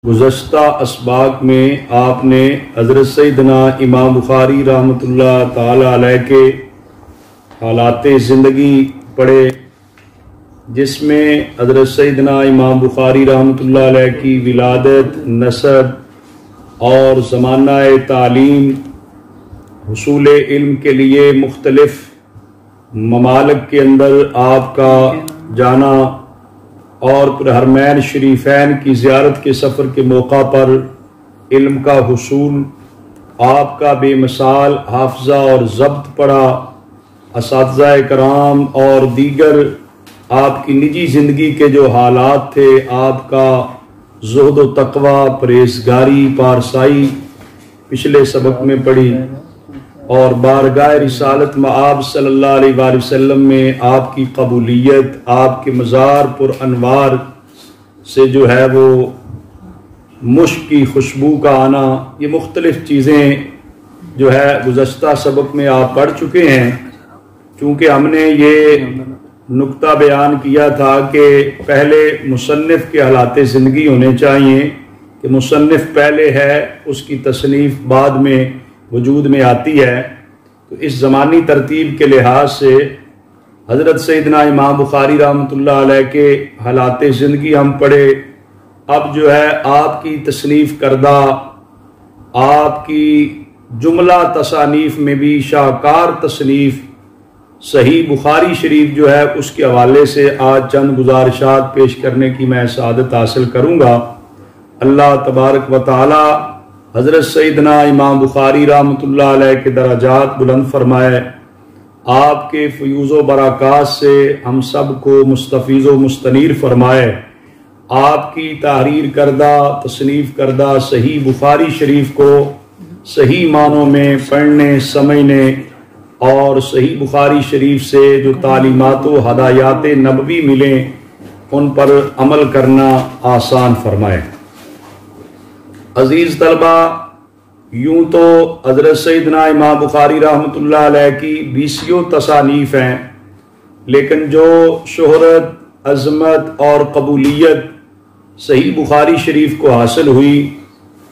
گزشتہ اسباق میں آپ نے حضرت سیدنا امام بخاری رحمۃ اللہ تعالی علیہ کے حالات زندگی پڑھے، جس میں حضرت سیدنا امام بخاری رحمۃ اللہ علیہ کی ولادت، نسب اور زمانہ تعلیم، حصول علم کے لیے مختلف ممالک کے اندر آپ کا جانا اور پھر حرمین شریفین کی زیارت کے سفر کے موقع پر علم کا حصول، آپ کا بے مثال حافظہ اور ضبط پڑھا، اساتذہ کرام اور دیگر آپ کی نجی زندگی کے جو حالات تھے، آپ کا زہد و تقوی، پرہیزگاری، پارسائی پچھلے سبق میں پڑھی، اور بارگاہ رسالت مآب صلی اللہ علیہ وآلہ وسلم میں آپ کی قبولیت، آپ کے مزار پر انوار سے جو ہے وہ مشک کی خوشبو کا آنا، یہ مختلف چیزیں جو ہے گزشتہ سبق میں آپ پڑھ چکے ہیں۔ چونکہ ہم نے یہ نقطہ بیان کیا تھا کہ پہلے مصنف کے حالات زندگی ہونے چاہیے، کہ مصنف پہلے ہے، اس کی تصنیف بعد میں وجود میں آتی ہے۔ تو اس زمانی ترتیب کے لحاظ سے حضرت سیدنا امام بخاری رحمۃ اللہ علیہ کے حالات زندگی ہم پڑھے۔ اب جو ہے آپ کی تصنیف کردہ، آپ کی جملہ تصانیف میں بھی شاہکار تصنیف صحیح بخاری شریف جو ہے، اس کے حوالے سے آج چند گزارشات پیش کرنے کی میں سعادت حاصل کروں گا۔ اللہ تبارک و تعالی حضرت سیدنا امام بخاری رحمۃ اللہ علیہ کے درجات بلند فرمائے، آپ کے فیوز و برکات سے ہم سب کو مستفیض و مستنیر فرمائے، آپ کی تحریر کردہ، تصنیف کردہ صحیح بخاری شریف کو صحیح معنوں میں پڑھنے، سمجھنے اور صحیح بخاری شریف سے جو تعلیمات و ہدایات نبوی ملیں ان پر عمل کرنا آسان فرمائے۔ عزیز طلبہ، یوں تو حضرت سیدنا امام بخاری رحمۃ اللہ علیہ کی 20 تصانیف ہیں، لیکن جو شہرت، عظمت اور قبولیت صحیح بخاری شریف کو حاصل ہوئی،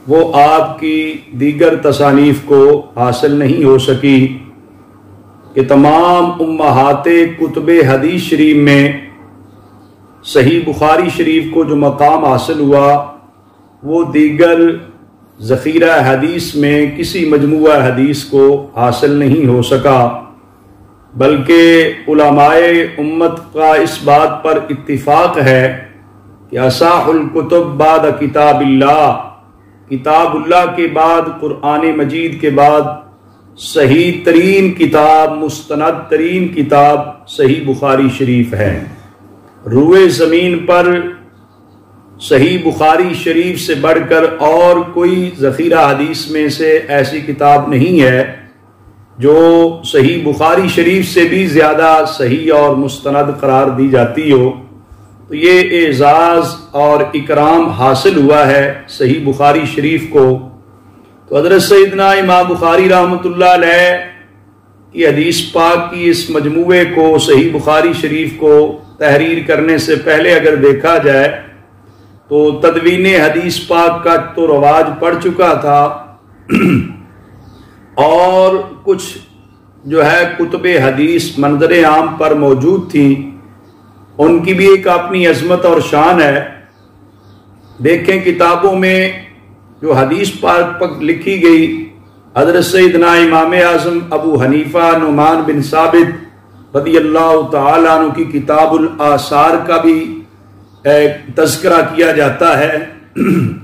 وہ آپ کی دیگر تصانیف کو حاصل نہیں ہو سکی، کہ تمام امہات کتب حدیث شریف میں صحیح بخاری شریف کو جو مقام حاصل ہوا، وہ دیگر ذخیرہ حدیث میں کسی مجموعہ حدیث کو حاصل نہیں ہو سکا، بلکہ علماء امت کا اس بات پر اتفاق ہے کہ اصح الکتب بعد کتاب اللہ، کتاب اللہ کے بعد، قرآن مجید کے بعد صحیح ترین کتاب، مستند ترین کتاب صحیح بخاری شریف ہے۔ روئے زمین پر صحیح بخاری شریف سے بڑھ کر اور کوئی ذخیرہ حدیث میں سے ایسی کتاب نہیں ہے جو صحیح بخاری شریف سے بھی زیادہ صحیح اور مستند قرار دی جاتی ہو۔ تو یہ اعزاز اور اکرام حاصل ہوا ہے صحیح بخاری شریف کو۔ تو حضرت سیدنا امام بخاری رحمۃ اللہ علیہ کی حدیث پاک کی اس مجموعے کو، صحیح بخاری شریف کو تحریر کرنے سے پہلے اگر دیکھا جائے تو تدوین حدیث پاک کا تو رواج پڑ چکا تھا، اور کچھ جو ہے کتب حدیث منظر عام پر موجود تھیں، ان کی بھی ایک اپنی عظمت اور شان ہے۔ دیکھیں کتابوں میں جو حدیث پاک پر لکھی گئی، حضرت سیدنا امام اعظم ابو حنیفہ نعمان بن ثابت رضی اللہ تعالیٰ عنہ کی کتاب الآثار کا بھی تذکرہ کیا جاتا ہے،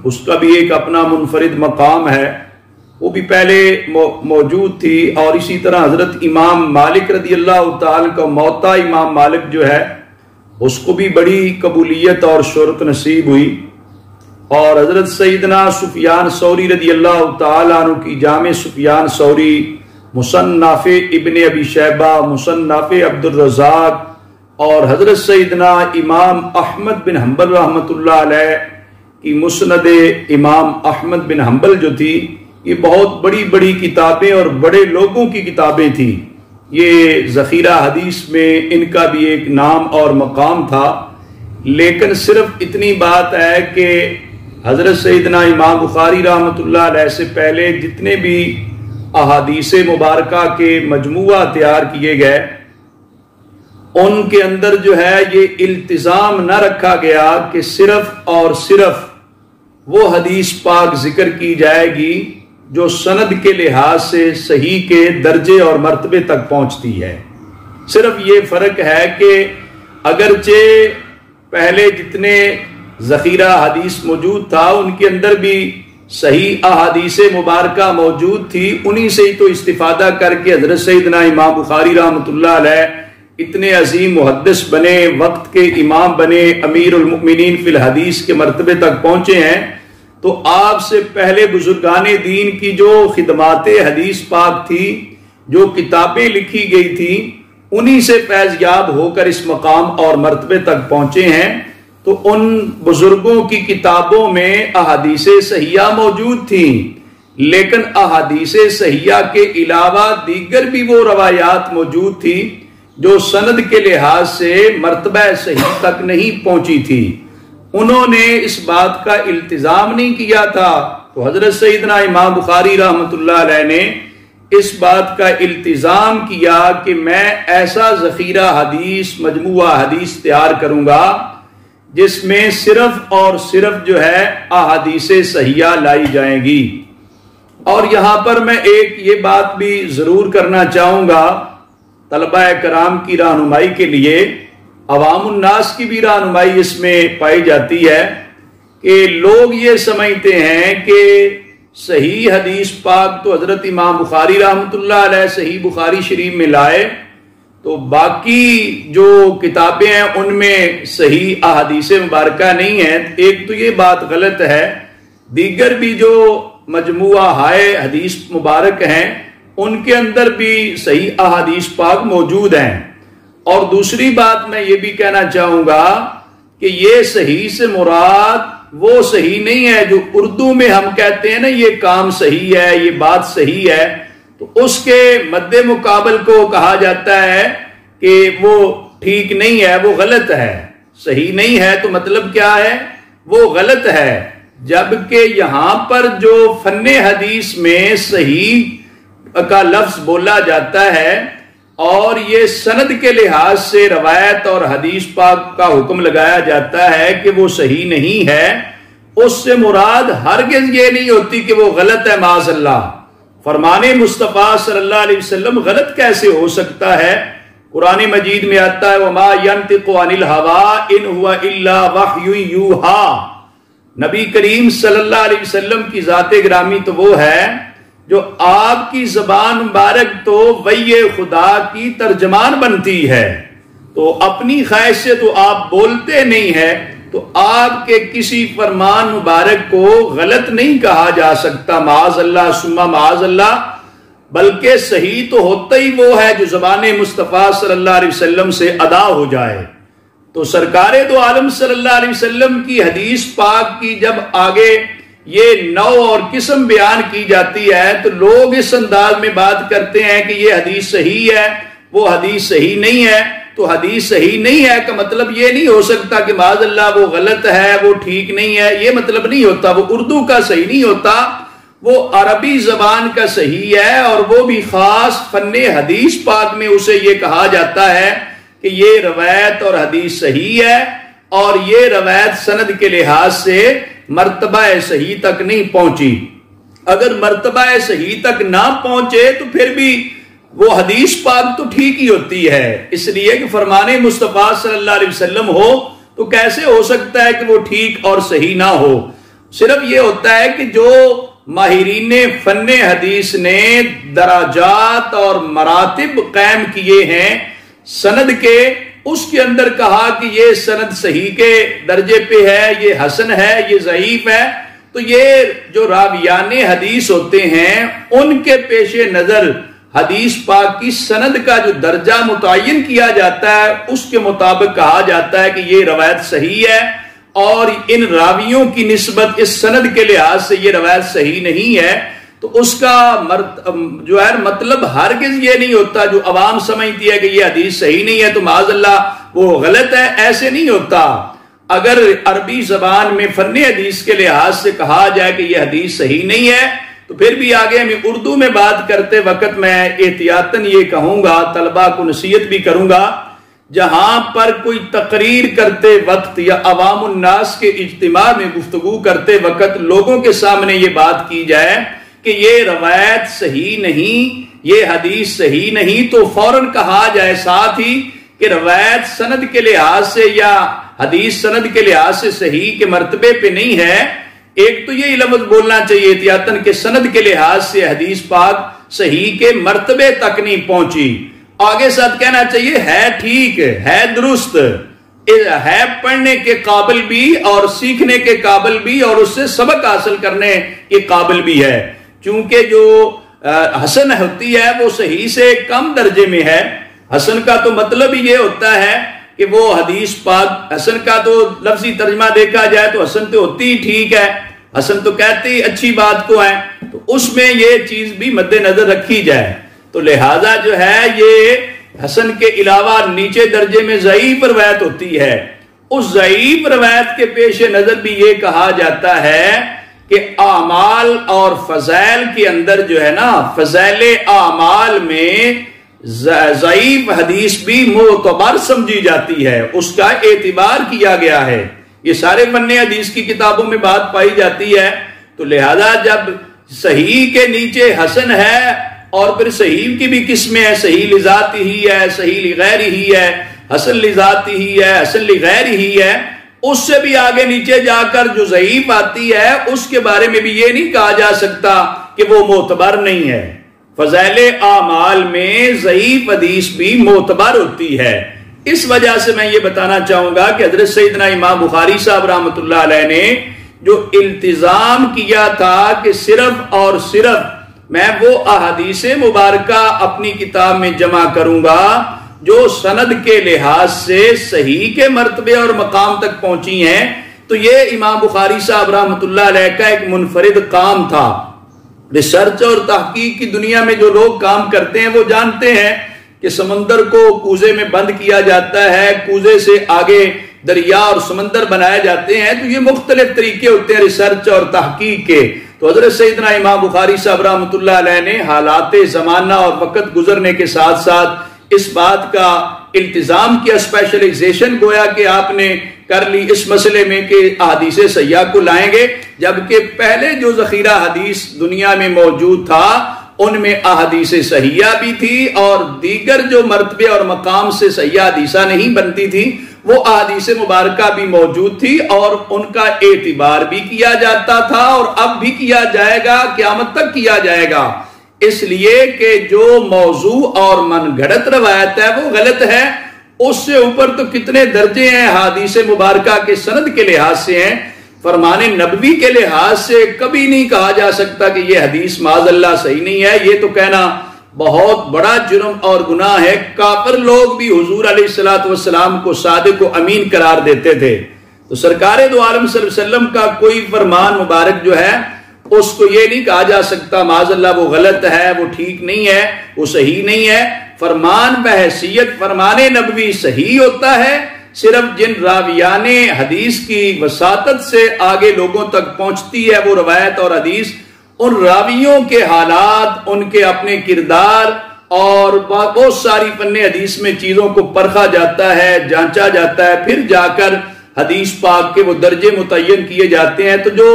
اس کا بھی ایک اپنا منفرد مقام ہے، وہ بھی پہلے موجود تھی۔ اور اسی طرح حضرت امام مالک رضی اللہ تعالیٰ کا موطا امام مالک جو ہے، اس کو بھی بڑی قبولیت اور شہرت نصیب ہوئی۔ اور حضرت سیدنا سفیان ثوری رضی اللہ تعالیٰ عنہ کی جامع سفیان ثوری، مصنف ابن ابی شیبہ، مصنف عبد الرزاق، اور حضرت سیدنا امام احمد بن حنبل رحمۃ اللہ علیہ کی مسند امام احمد بن حنبل جو تھی، یہ بہت بڑی بڑی کتابیں اور بڑے لوگوں کی کتابیں تھیں۔ یہ ذخیرہ حدیث میں ان کا بھی ایک نام اور مقام تھا، لیکن صرف اتنی بات ہے کہ حضرت سیدنا امام بخاری رحمۃ اللہ علیہ سے پہلے جتنے بھی احادیث مبارکہ کے مجموعہ تیار کیے گئے ان کے اندر جو ہے یہ التزام نہ رکھا گیا کہ صرف اور صرف وہ حدیث پاک ذکر کی جائے گی جو سند کے لحاظ سے صحیح کے درجے اور مرتبے تک پہنچتی ہے۔ صرف یہ فرق ہے کہ اگرچہ پہلے جتنے ذخیرہ حدیث موجود تھا ان کے اندر بھی صحیح احادیث مبارکہ موجود تھی، انہی سے ہی تو استفادہ کر کے حضرت سیدنا امام بخاری رحمۃ اللہ علیہ اتنے عظیم محدث بنے، وقت کے امام بنے، امیر المؤمنین فی الحدیث کے مرتبے تک پہنچے ہیں۔ تو آپ سے پہلے بزرگان دین کی جو خدمات حدیث پاک تھی، جو کتابیں لکھی گئی تھی، انہی سے فیض یاب ہو کر اس مقام اور مرتبے تک پہنچے ہیں۔ تو ان بزرگوں کی کتابوں میں احادیث صحیحہ موجود تھیں، لیکن احادیث صحیحہ کے علاوہ دیگر بھی وہ روایات موجود تھی جو سند کے لحاظ سے مرتبہ صحیح تک نہیں پہنچی تھی۔ انہوں نے اس بات کا التزام نہیں کیا تھا، تو حضرت سیدنا امام بخاری رحمۃ اللہ علیہ نے اس بات کا التزام کیا کہ میں ایسا ذخیرہ حدیث، مجموعہ حدیث تیار کروں گا جس میں صرف اور صرف جو ہے احادیث صحیحہ لائی جائیں گی۔ اور یہاں پر میں ایک یہ بات بھی ضرور کرنا چاہوں گا طلبہ کرام کی رہنمائی کے لیے، عوام الناس کی بھی رہنمائی اس میں پائی جاتی ہے کہ لوگ یہ سمجھتے ہیں کہ صحیح حدیث پاک تو حضرت امام بخاری رحمۃ اللہ علیہ صحیح بخاری شریف میں لائے، تو باقی جو کتابیں ہیں ان میں صحیح احادیث مبارکہ نہیں ہیں۔ ایک تو یہ بات غلط ہے، دیگر بھی جو مجموعہ ہائے حدیث مبارک ہیں ان کے اندر بھی صحیح احادیث پاک موجود ہیں۔ اور دوسری بات میں یہ بھی کہنا چاہوں گا کہ یہ صحیح سے مراد وہ صحیح نہیں ہے جو اردو میں ہم کہتے ہیں نا یہ کام صحیح ہے، یہ بات صحیح ہے، تو اس کے مد مقابل کو کہا جاتا ہے کہ وہ ٹھیک نہیں ہے، وہ غلط ہے۔ صحیح نہیں ہے تو مطلب کیا ہے؟ وہ غلط ہے۔ جبکہ یہاں پر جو فن حدیث میں صحیح کا لفظ بولا جاتا ہے اور یہ سند کے لحاظ سے روایت اور حدیث پاک کا حکم لگایا جاتا ہے کہ وہ صحیح نہیں ہے، اس سے مراد ہرگز یہ نہیں ہوتی کہ وہ غلط ہے، معاذ اللہ۔ فرمان مصطفیٰ صلی اللہ علیہ وسلم غلط کیسے ہو سکتا ہے؟ قرآن مجید میں آتا ہے وَمَا يَنْطِقُ عَنِ الْهَوَىٰ إِنْ هُوَ إِلَّا وَحْيٌ يُوحَىٰ۔ نبی کریم صلی اللہ علیہ وسلم کی ذات گرامی تو وہ ہے جو آپ کی زبان مبارک تو وحی خدا کی ترجمان بنتی ہے، تو اپنی خواہش سے تو آپ بولتے نہیں ہیں، تو آپ کے کسی فرمان مبارک کو غلط نہیں کہا جا سکتا، معاذ اللہ ثم معاذ اللہ، بلکہ صحیح تو ہوتا ہی وہ ہے جو زبان مصطفیٰ صلی اللہ علیہ وسلم سے ادا ہو جائے۔ تو سرکار دو عالم صلی اللہ علیہ وسلم کی حدیث پاک کی جب آگے یہ نوع اور قسم بیان کی جاتی ہے تو لوگ اس انداز میں بات کرتے ہیں کہ یہ حدیث صحیح ہے، وہ حدیث صحیح نہیں ہے۔ تو حدیث صحیح نہیں ہے کا مطلب یہ نہیں ہو سکتا کہ معاذ اللہ وہ غلط ہے، وہ ٹھیک نہیں ہے، یہ مطلب نہیں ہوتا۔ وہ اردو کا صحیح نہیں ہوتا، وہ عربی زبان کا صحیح ہے، اور وہ بھی خاص فن حدیث پاک میں اسے یہ کہا جاتا ہے کہ یہ روایت اور حدیث صحیح ہے، اور یہ روایت سند کے لحاظ سے مرتبہ صحیح تک نہیں پہنچی۔ اگر مرتبہ صحیح تک نہ پہنچے تو پھر بھی وہ حدیث پاک تو ٹھیک ہی ہوتی ہے، اس لیے کہ فرمان مصطفیٰ صلی اللہ علیہ وسلم ہو تو کیسے ہو سکتا ہے کہ وہ ٹھیک اور صحیح نہ ہو؟ صرف یہ ہوتا ہے کہ جو ماہرین فن حدیث نے درجات اور مراتب قائم کیے ہیں سند کے، اس کے اندر کہا کہ یہ سند صحیح کے درجے پہ ہے، یہ حسن ہے، یہ ضعیف ہے، تو یہ جو راویان حدیث ہوتے ہیں ان کے پیش نظر حدیث پاک کی سند کا جو درجہ متعین کیا جاتا ہے اس کے مطابق کہا جاتا ہے کہ یہ روایت صحیح ہے، اور ان راویوں کی نسبت اس سند کے لحاظ سے یہ روایت صحیح نہیں ہے، تو اس کا جو ہے مطلب ہرگز یہ نہیں ہوتا جو عوام سمجھتی ہے کہ یہ حدیث صحیح نہیں ہے تو معاذ اللہ وہ غلط ہے، ایسے نہیں ہوتا۔ اگر عربی زبان میں فن حدیث کے لحاظ سے کہا جائے کہ یہ حدیث صحیح نہیں ہے، تو پھر بھی آگے میں اردو میں بات کرتے وقت میں احتیاطاً یہ کہوں گا، طلباء کو نصیحت بھی کروں گا، جہاں پر کوئی تقریر کرتے وقت یا عوام الناس کے اجتماع میں گفتگو کرتے وقت لوگوں کے سامنے یہ بات کی جائے کہ یہ روایت صحیح نہیں، یہ حدیث صحیح نہیں، تو فوراً کہا جائے ساتھ ہی کہ روایت سند کے لحاظ سے یا حدیث سند کے لحاظ سے صحیح کے مرتبے پہ نہیں ہے۔ ایک تو یہ لفظ بولنا چاہیے احتیاطاً کہ سند کے لحاظ سے حدیث پاک صحیح کے مرتبے تک نہیں پہنچی، آگے ساتھ کہنا چاہیے ہے ٹھیک، ہے درست، ہے پڑھنے کے قابل بھی اور سیکھنے کے قابل بھی اور اس سے سبق حاصل کرنے کے قابل بھی ہے، چونکہ جو حسن ہوتی ہے وہ صحیح سے کم درجے میں ہے۔ حسن کا تو مطلب ہی یہ ہوتا ہے کہ وہ حدیث پاک، حسن کا تو لفظی ترجمہ دیکھا جائے تو حسن تو ہوتی ہی ٹھیک ہے، حسن تو کہتے ہی اچھی بات کو ہے، تو اس میں یہ چیز بھی مد نظر رکھی جائے۔ تو لہذا جو ہے یہ حسن کے علاوہ نیچے درجے میں ضعیف روایت ہوتی ہے، اس ضعیف روایت کے پیش نظر بھی یہ کہا جاتا ہے کہ اعمال اور فضائل کے اندر جو ہے نا، فضائل اعمال میں ضعیف حدیث بھی معتبر سمجھی جاتی ہے، اس کا اعتبار کیا گیا ہے، یہ سارے فن حدیث کی کتابوں میں بات پائی جاتی ہے۔ تو لہذا جب صحیح کے نیچے حسن ہے اور پھر صحیح کی بھی قسمیں ہیں، صحیح لذاتی ہی ہے، صحیح لغیر ہی ہے، حسن لذاتی ہی ہے، حسن لغیر ہی ہے، اس سے بھی آگے نیچے جا کر جو ضعیف آتی ہے اس کے بارے میں بھی یہ نہیں کہا جا سکتا کہ وہ معتبر نہیں ہے۔ فضائل اعمال میں ضعیف حدیث بھی معتبر ہوتی ہے۔ اس وجہ سے میں یہ بتانا چاہوں گا کہ حضرت سیدنا امام بخاری صاحب رحمۃ اللہ علیہ نے جو التزام کیا تھا کہ صرف اور صرف میں وہ احادیث مبارکہ اپنی کتاب میں جمع کروں گا جو سند کے لحاظ سے صحیح کے مرتبے اور مقام تک پہنچی ہیں، تو یہ امام بخاری صاحب رحمۃ اللہ علیہ کا ایک منفرد کام تھا۔ ریسرچ اور تحقیق کی دنیا میں جو لوگ کام کرتے ہیں وہ جانتے ہیں کہ سمندر کو کوزے میں بند کیا جاتا ہے، کوزے سے آگے دریا اور سمندر بنائے جاتے ہیں، تو یہ مختلف طریقے ہوتے ہیں ریسرچ اور تحقیق کے۔ تو حضرت سیدنا امام بخاری صاحب رحمۃ اللہ علیہ نے حالات زمانہ اور وقت گزرنے کے ساتھ ساتھ اس بات کا التزام کیا، اسپیشلائزیشن گویا کہ آپ نے کر لی اس مسئلے میں کہ احادیث صحیحہ کو لائیں گے، جبکہ پہلے جو ذخیرہ حدیث دنیا میں موجود تھا ان میں احادیث صحیحہ بھی تھی اور دیگر جو مرتبے اور مقام سے صحیحہ حدیثہ نہیں بنتی تھی وہ احادیث مبارکہ بھی موجود تھی اور ان کا اعتبار بھی کیا جاتا تھا اور اب بھی کیا جائے گا، قیامت تک کیا جائے گا، اس لیے کہ جو موضوع اور من گھڑت روایت ہے وہ غلط ہے۔ اس سے اوپر تو کتنے درجے ہیں حدیث مبارکہ کے سند کے لحاظ سے ہیں، فرمان نبوی کے لحاظ سے کبھی نہیں کہا جا سکتا کہ یہ حدیث معاذ اللہ صحیح نہیں ہے، یہ تو کہنا بہت بڑا جرم اور گناہ ہے۔ کافر لوگ بھی حضور علیہ الصلوۃ والسلام کو صادق و امین قرار دیتے تھے، تو سرکار دو عالم صلی اللہ علیہ وسلم کا کوئی فرمان مبارک جو ہے اس کو یہ نہیں کہا جا سکتا معاذ اللہ وہ غلط ہے، وہ ٹھیک نہیں ہے، وہ صحیح نہیں ہے۔ فرمان بحیثیت فرمان نبوی صحیح ہوتا ہے، صرف جن راویان حدیث کی وساطت سے آگے لوگوں تک پہنچتی ہے وہ روایت اور حدیث، ان راویوں کے حالات، ان کے اپنے کردار اور بہت ساری فن حدیث میں چیزوں کو پرکھا جاتا ہے، جانچا جاتا ہے، پھر جا کر حدیث پاک کے وہ درجے متعین کیے جاتے ہیں۔ تو جو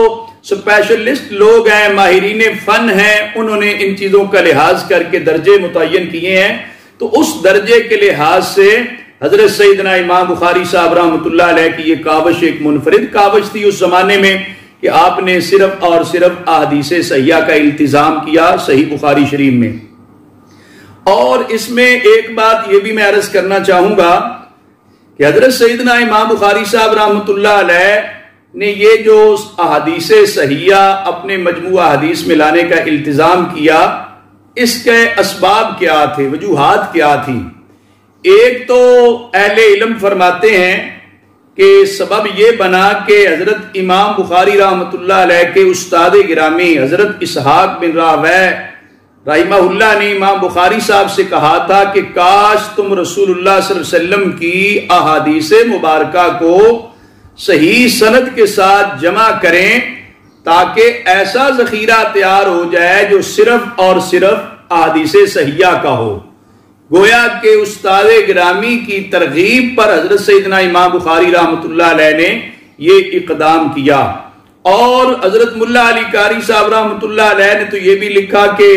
سپیشلسٹ لوگ ہیں، ماہرین فن ہیں، انہوں نے ان چیزوں کا لحاظ کر کے درجے متعین کیے ہیں۔ تو اس درجے کے لحاظ سے حضرت سیدنا امام بخاری صاحب رحمۃ اللہ علیہ کی یہ کاوش ایک منفرد کاوش تھی اس زمانے میں کہ آپ نے صرف اور صرف احادیث صحیحہ کا التزام کیا صحیح بخاری شریف میں۔ اور اس میں ایک بات یہ بھی میں عرض کرنا چاہوں گا کہ حضرت سیدنا امام بخاری صاحب رحمۃ اللہ علیہ نے یہ جو احادیث صحیحہ اپنے مجموعہ حدیث میں لانے کا التزام کیا، اس کے اسباب کیا تھے، وجوہات کیا تھی؟ ایک تو اہل علم فرماتے ہیں کہ سبب یہ بنا کہ حضرت امام بخاری رحمۃ اللہ علیہ کے استاد گرامی حضرت اسحاق بن راہویہ رحمہ اللہ نے امام بخاری صاحب سے کہا تھا کہ کاش تم رسول اللہ صلی اللہ علیہ وسلم کی احادیث مبارکہ کو صحیح سند کے ساتھ جمع کریں تاکہ ایسا ذخیرہ تیار ہو جائے جو صرف اور صرف احادیث صحیحہ کا ہو۔ گویا کہ استاد گرامی کی ترغیب پر حضرت سیدنا امام بخاری رحمۃ اللہ علیہ نے یہ اقدام کیا۔ اور حضرت ملا علی قاری صاحب رحمۃ اللہ علیہ نے تو یہ بھی لکھا کہ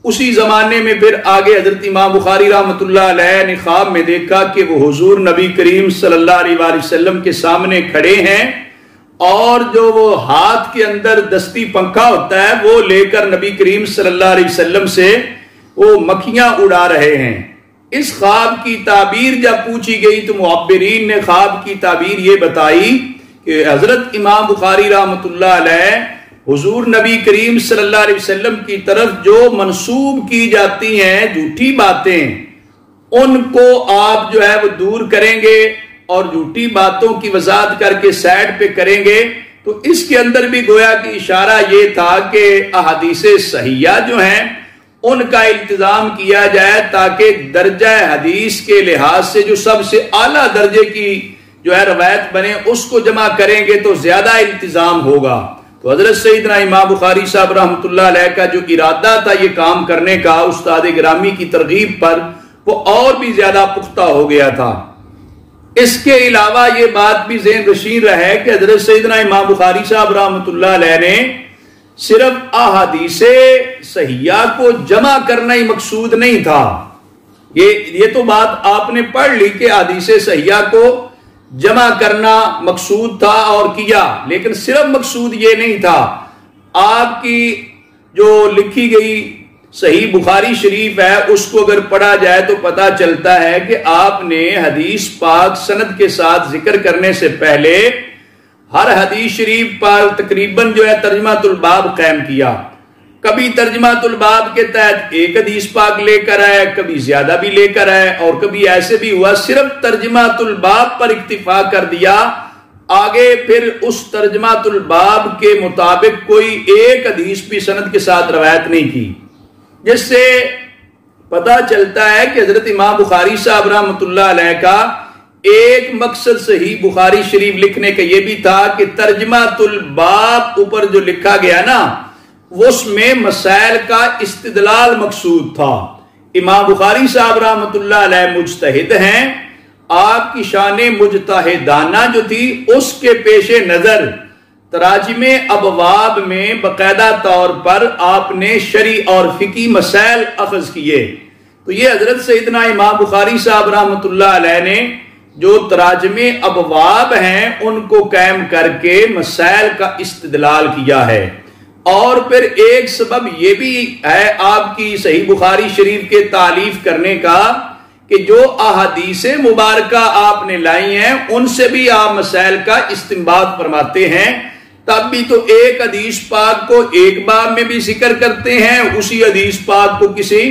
اسی زمانے میں پھر آگے حضرت امام بخاری رحمۃ اللہ علیہ نے خواب میں دیکھا کہ وہ حضور نبی کریم صلی اللہ علیہ وآلہ وسلم کے سامنے کھڑے ہیں اور جو وہ ہاتھ کے اندر دستی پنکھا ہوتا ہے وہ لے کر نبی کریم صلی اللہ علیہ وسلم سے وہ مکھیاں اڑا رہے ہیں۔ اس خواب کی تعبیر جب پوچھی گئی تو معبرین نے خواب کی تعبیر یہ بتائی کہ حضرت امام بخاری رحمۃ اللہ علیہ حضور نبی کریم صلی اللہ علیہ وسلم کی طرف جو منسوب کی جاتی ہیں جھوٹی باتیں ان کو آپ جو ہے وہ دور کریں گے اور جھوٹی باتوں کی وضاحت کر کے سائڈ پہ کریں گے۔ تو اس کے اندر بھی گویا کہ اشارہ یہ تھا کہ احادیث صحیحہ جو ہیں ان کا التزام کیا جائے تاکہ درجہ حدیث کے لحاظ سے جو سب سے اعلیٰ درجے کی جو ہے روایت بنے اس کو جمع کریں گے تو زیادہ التزام ہوگا۔ تو حضرت سیدنا امام بخاری صاحب رحمۃ اللہ علیہ کا جو ارادہ تھا یہ کام کرنے کا استاد گرامی کی ترغیب پر وہ اور بھی زیادہ پختہ ہو گیا تھا۔ اس کے علاوہ یہ بات بھی ذہن نشین رہے کہ حضرت سیدنا امام بخاری صاحب رحمۃ اللہ علیہ نے صرف احادیث صحیحہ کو جمع کرنا ہی مقصود نہیں تھا۔ یہ تو بات آپ نے پڑھ لی کہ احادیث صحیحہ کو جمع کرنا مقصود تھا اور کیا، لیکن صرف مقصود یہ نہیں تھا۔ آپ کی جو لکھی گئی صحیح بخاری شریف ہے اس کو اگر پڑھا جائے تو پتہ چلتا ہے کہ آپ نے حدیث پاک سند کے ساتھ ذکر کرنے سے پہلے ہر حدیث شریف پر تقریباً جو ہے ترجمہ الباب قائم کیا۔ کبھی ترجمہ الباب کے تحت ایک حدیث پاک لے کر آئے، کبھی زیادہ بھی لے کر آئے، اور کبھی ایسے بھی ہوا صرف ترجمہ الباب پر اکتفا کر دیا، آگے پھر اس ترجمہ الباب کے مطابق کوئی ایک حدیث بھی سند کے ساتھ روایت نہیں کی، جس سے پتہ چلتا ہے کہ حضرت امام بخاری صاحب رحمۃ اللہ علیہ کا ایک مقصد صحیح بخاری شریف لکھنے کا یہ بھی تھا کہ ترجمہ الباب اوپر جو لکھا گیا نا اس میں مسائل کا استدلال مقصود تھا۔ امام بخاری صاحب رحمۃ اللہ علیہ مجتہد ہیں، آپ کی شان مجتہدانہ جو تھی اس کے پیش نظر تراجم ابواب میں باقاعدہ طور پر آپ نے شرعی اور فقہی مسائل اخذ کیے۔ تو یہ حضرت سیدنا امام بخاری صاحب رحمۃ اللہ علیہ نے جو تراجم ابواب ہیں ان کو قائم کر کے مسائل کا استدلال کیا ہے۔ اور پھر ایک سبب یہ بھی ہے آپ کی صحیح بخاری شریف کے تالیف کرنے کا کہ جو احادیث مبارکہ آپ نے لائی ہیں ان سے بھی آپ مسائل کا استنباط فرماتے ہیں۔ تب بھی تو ایک حدیث پاک کو ایک باب میں بھی ذکر کرتے ہیں، اسی حدیث پاک کو کسی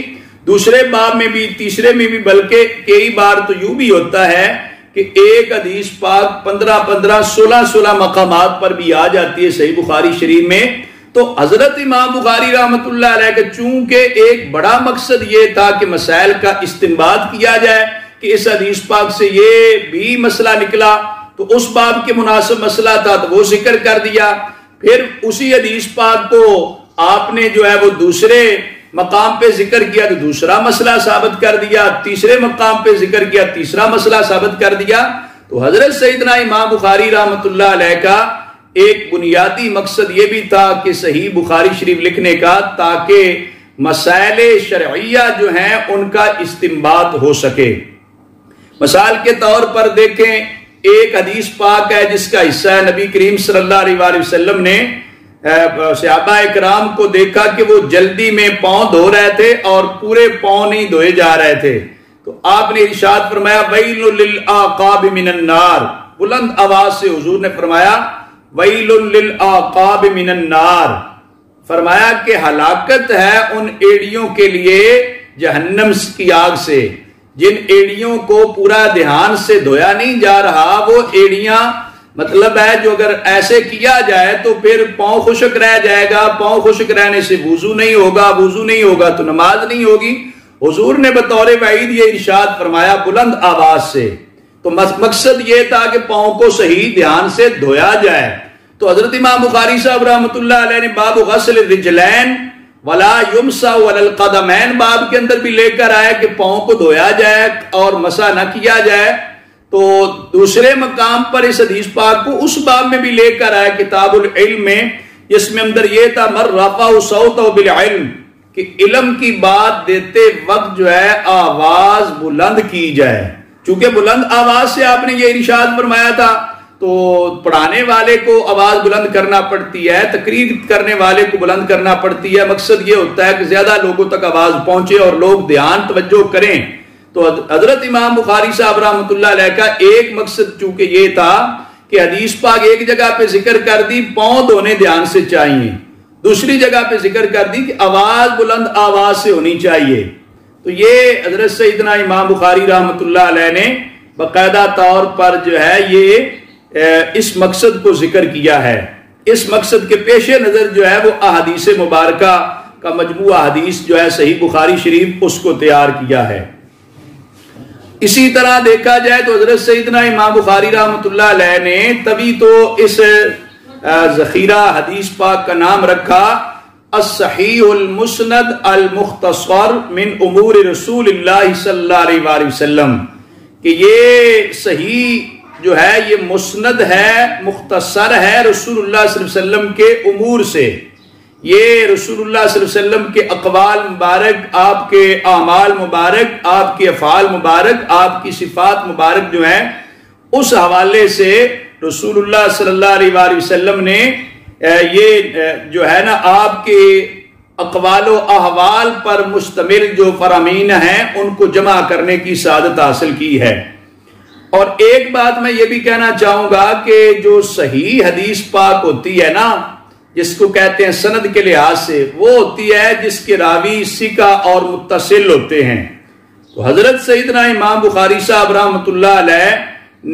دوسرے باب میں بھی، تیسرے میں بھی، بلکہ کئی بار تو یوں بھی ہوتا ہے کہ ایک حدیث پاک 15 16 مقامات پر بھی آ جاتی ہے صحیح بخاری شریف میں۔ تو حضرت امام بخاری رحمۃ اللہ علیہ کا چونکہ ایک بڑا مقصد یہ تھا کہ مسائل کا استنباط کیا جائے کہ اس حدیث پاک سے یہ بھی مسئلہ نکلا تو اس باب کے مناسب مسئلہ تھا تو وہ ذکر کر دیا، پھر اسی حدیث پاک کو آپ نے جو ہے وہ دوسرے مقام پہ ذکر کیا تو دوسرا مسئلہ ثابت کر دیا، تیسرے مقام پہ ذکر کیا تیسرا مسئلہ ثابت کر دیا۔ تو حضرت سیدنا امام بخاری رحمۃ اللہ علیہ کا ایک بنیادی مقصد یہ بھی تھا کہ صحیح بخاری شریف لکھنے کا تاکہ مسائل شرعیہ جو ہیں ان کا استنباط ہو سکے۔ مثال کے طور پر دیکھیں، ایک حدیث پاک ہے جس کا حصہ ہے نبی کریم صلی اللہ علیہ وآلہ وسلم نے صحابہ اکرام کو دیکھا کہ وہ جلدی میں پاؤں دھو رہے تھے اور پورے پاؤں نہیں دھوئے جا رہے تھے، تو آپ نے ارشاد فرمایا ویل للعقاب من النار، بلند آواز سے حضور نے فرمایا ویل للعقاب من النار، فرمایا کہ ہلاکت ہے ان ایڑیوں کے لیے جہنم کی آگ سے، جن ایڑیوں کو پورا دھیان سے دھویا نہیں جا رہا، وہ ایڑیاں مطلب ہے جو اگر ایسے کیا جائے تو پھر پاؤں خشک رہ جائے گا، پاؤں خشک رہنے سے وضو نہیں ہوگا، وضو نہیں ہوگا تو نماز نہیں ہوگی۔ حضور نے بطور وعید یہ ارشاد فرمایا بلند آواز سے۔ تو مقصد یہ تھا کہ پاؤں کو صحیح دھیان سے دھویا جائے. تو حضرت امام بخاری صاحب رحمۃ اللہ علیہ نے باب غسل الرجلین ولا یمسح ولا القدمین باب کے اندر بھی لے کر آئے کہ پاؤں کو دھویا جائے اور مسح نہ کیا جائے. تو دوسرے مقام پر اس حدیث پاک کو اس باب میں بھی لے کر آئے کتاب العلم میں، جس میں اندر یہ تھا مر رفع صوتہ بالعلم، کہ علم کی بات دیتے وقت جو ہے آواز بلند کی جائے. چونکہ بلند آواز سے آپ نے یہ ارشاد فرمایا تھا، تو پڑھانے والے کو آواز بلند کرنا پڑتی ہے، تقریر کرنے والے کو بلند کرنا پڑتی ہے. مقصد یہ ہوتا ہے کہ زیادہ لوگوں تک آواز پہنچے اور لوگ دھیان توجہ کریں. تو حضرت امام بخاری صاحب رحمۃ اللہ علیہ کا ایک مقصد چونکہ یہ تھا کہ حدیث پاک ایک جگہ پہ ذکر کر دی پاؤں دھونے دھیان سے چاہیے، دوسری جگہ پہ ذکر کر دی کہ آواز بلند آواز سے ہونی چاہیے. تو یہ حضرت سیدنا امام بخاری رحمۃ اللہ علیہ نے باقاعدہ طور پر جو ہے یہ اس مقصد کو ذکر کیا ہے. اس مقصد کے پیش نظر جو ہے وہ احادیث مبارکہ کا مجموعہ حدیث جو ہے صحیح بخاری شریف اس کو تیار کیا ہے. اسی طرح دیکھا جائے تو حضرت سیدنا امام بخاری رحمۃ اللہ علیہ نے تبھی تو اس ذخیرہ حدیث پاک کا نام رکھا الصحیح المسند المختصر من امور رسول اللہ صلی اللہ علیہ وآلہ وسلم، کہ یہ صحیح جو ہے یہ مسند ہے، مختصر ہے رسول اللہ صلی اللہ علیہ وسلم کے امور سے. یہ رسول اللہ صلی اللہ علیہ وسلم کے اقوال مبارک، آپ کے اعمال مبارک، آپ کے افعال مبارک، آپ کی صفات مبارک جو ہیں اس حوالے سے رسول اللہ صلی اللہ علیہ وآلہ وسلم نے یہ جو ہے نا آپ کے اقوال و احوال پر مشتمل جو فرامین ہیں ان کو جمع کرنے کی سعادت حاصل کی ہے. اور ایک بات میں یہ بھی کہنا چاہوں گا کہ جو صحیح حدیث پاک ہوتی ہے نا، جس کو کہتے ہیں سند کے لحاظ سے، وہ ہوتی ہے جس کے راوی ثقہ اور متصل ہوتے ہیں. تو حضرت سیدنا امام بخاری صاحب رحمۃ اللہ علیہ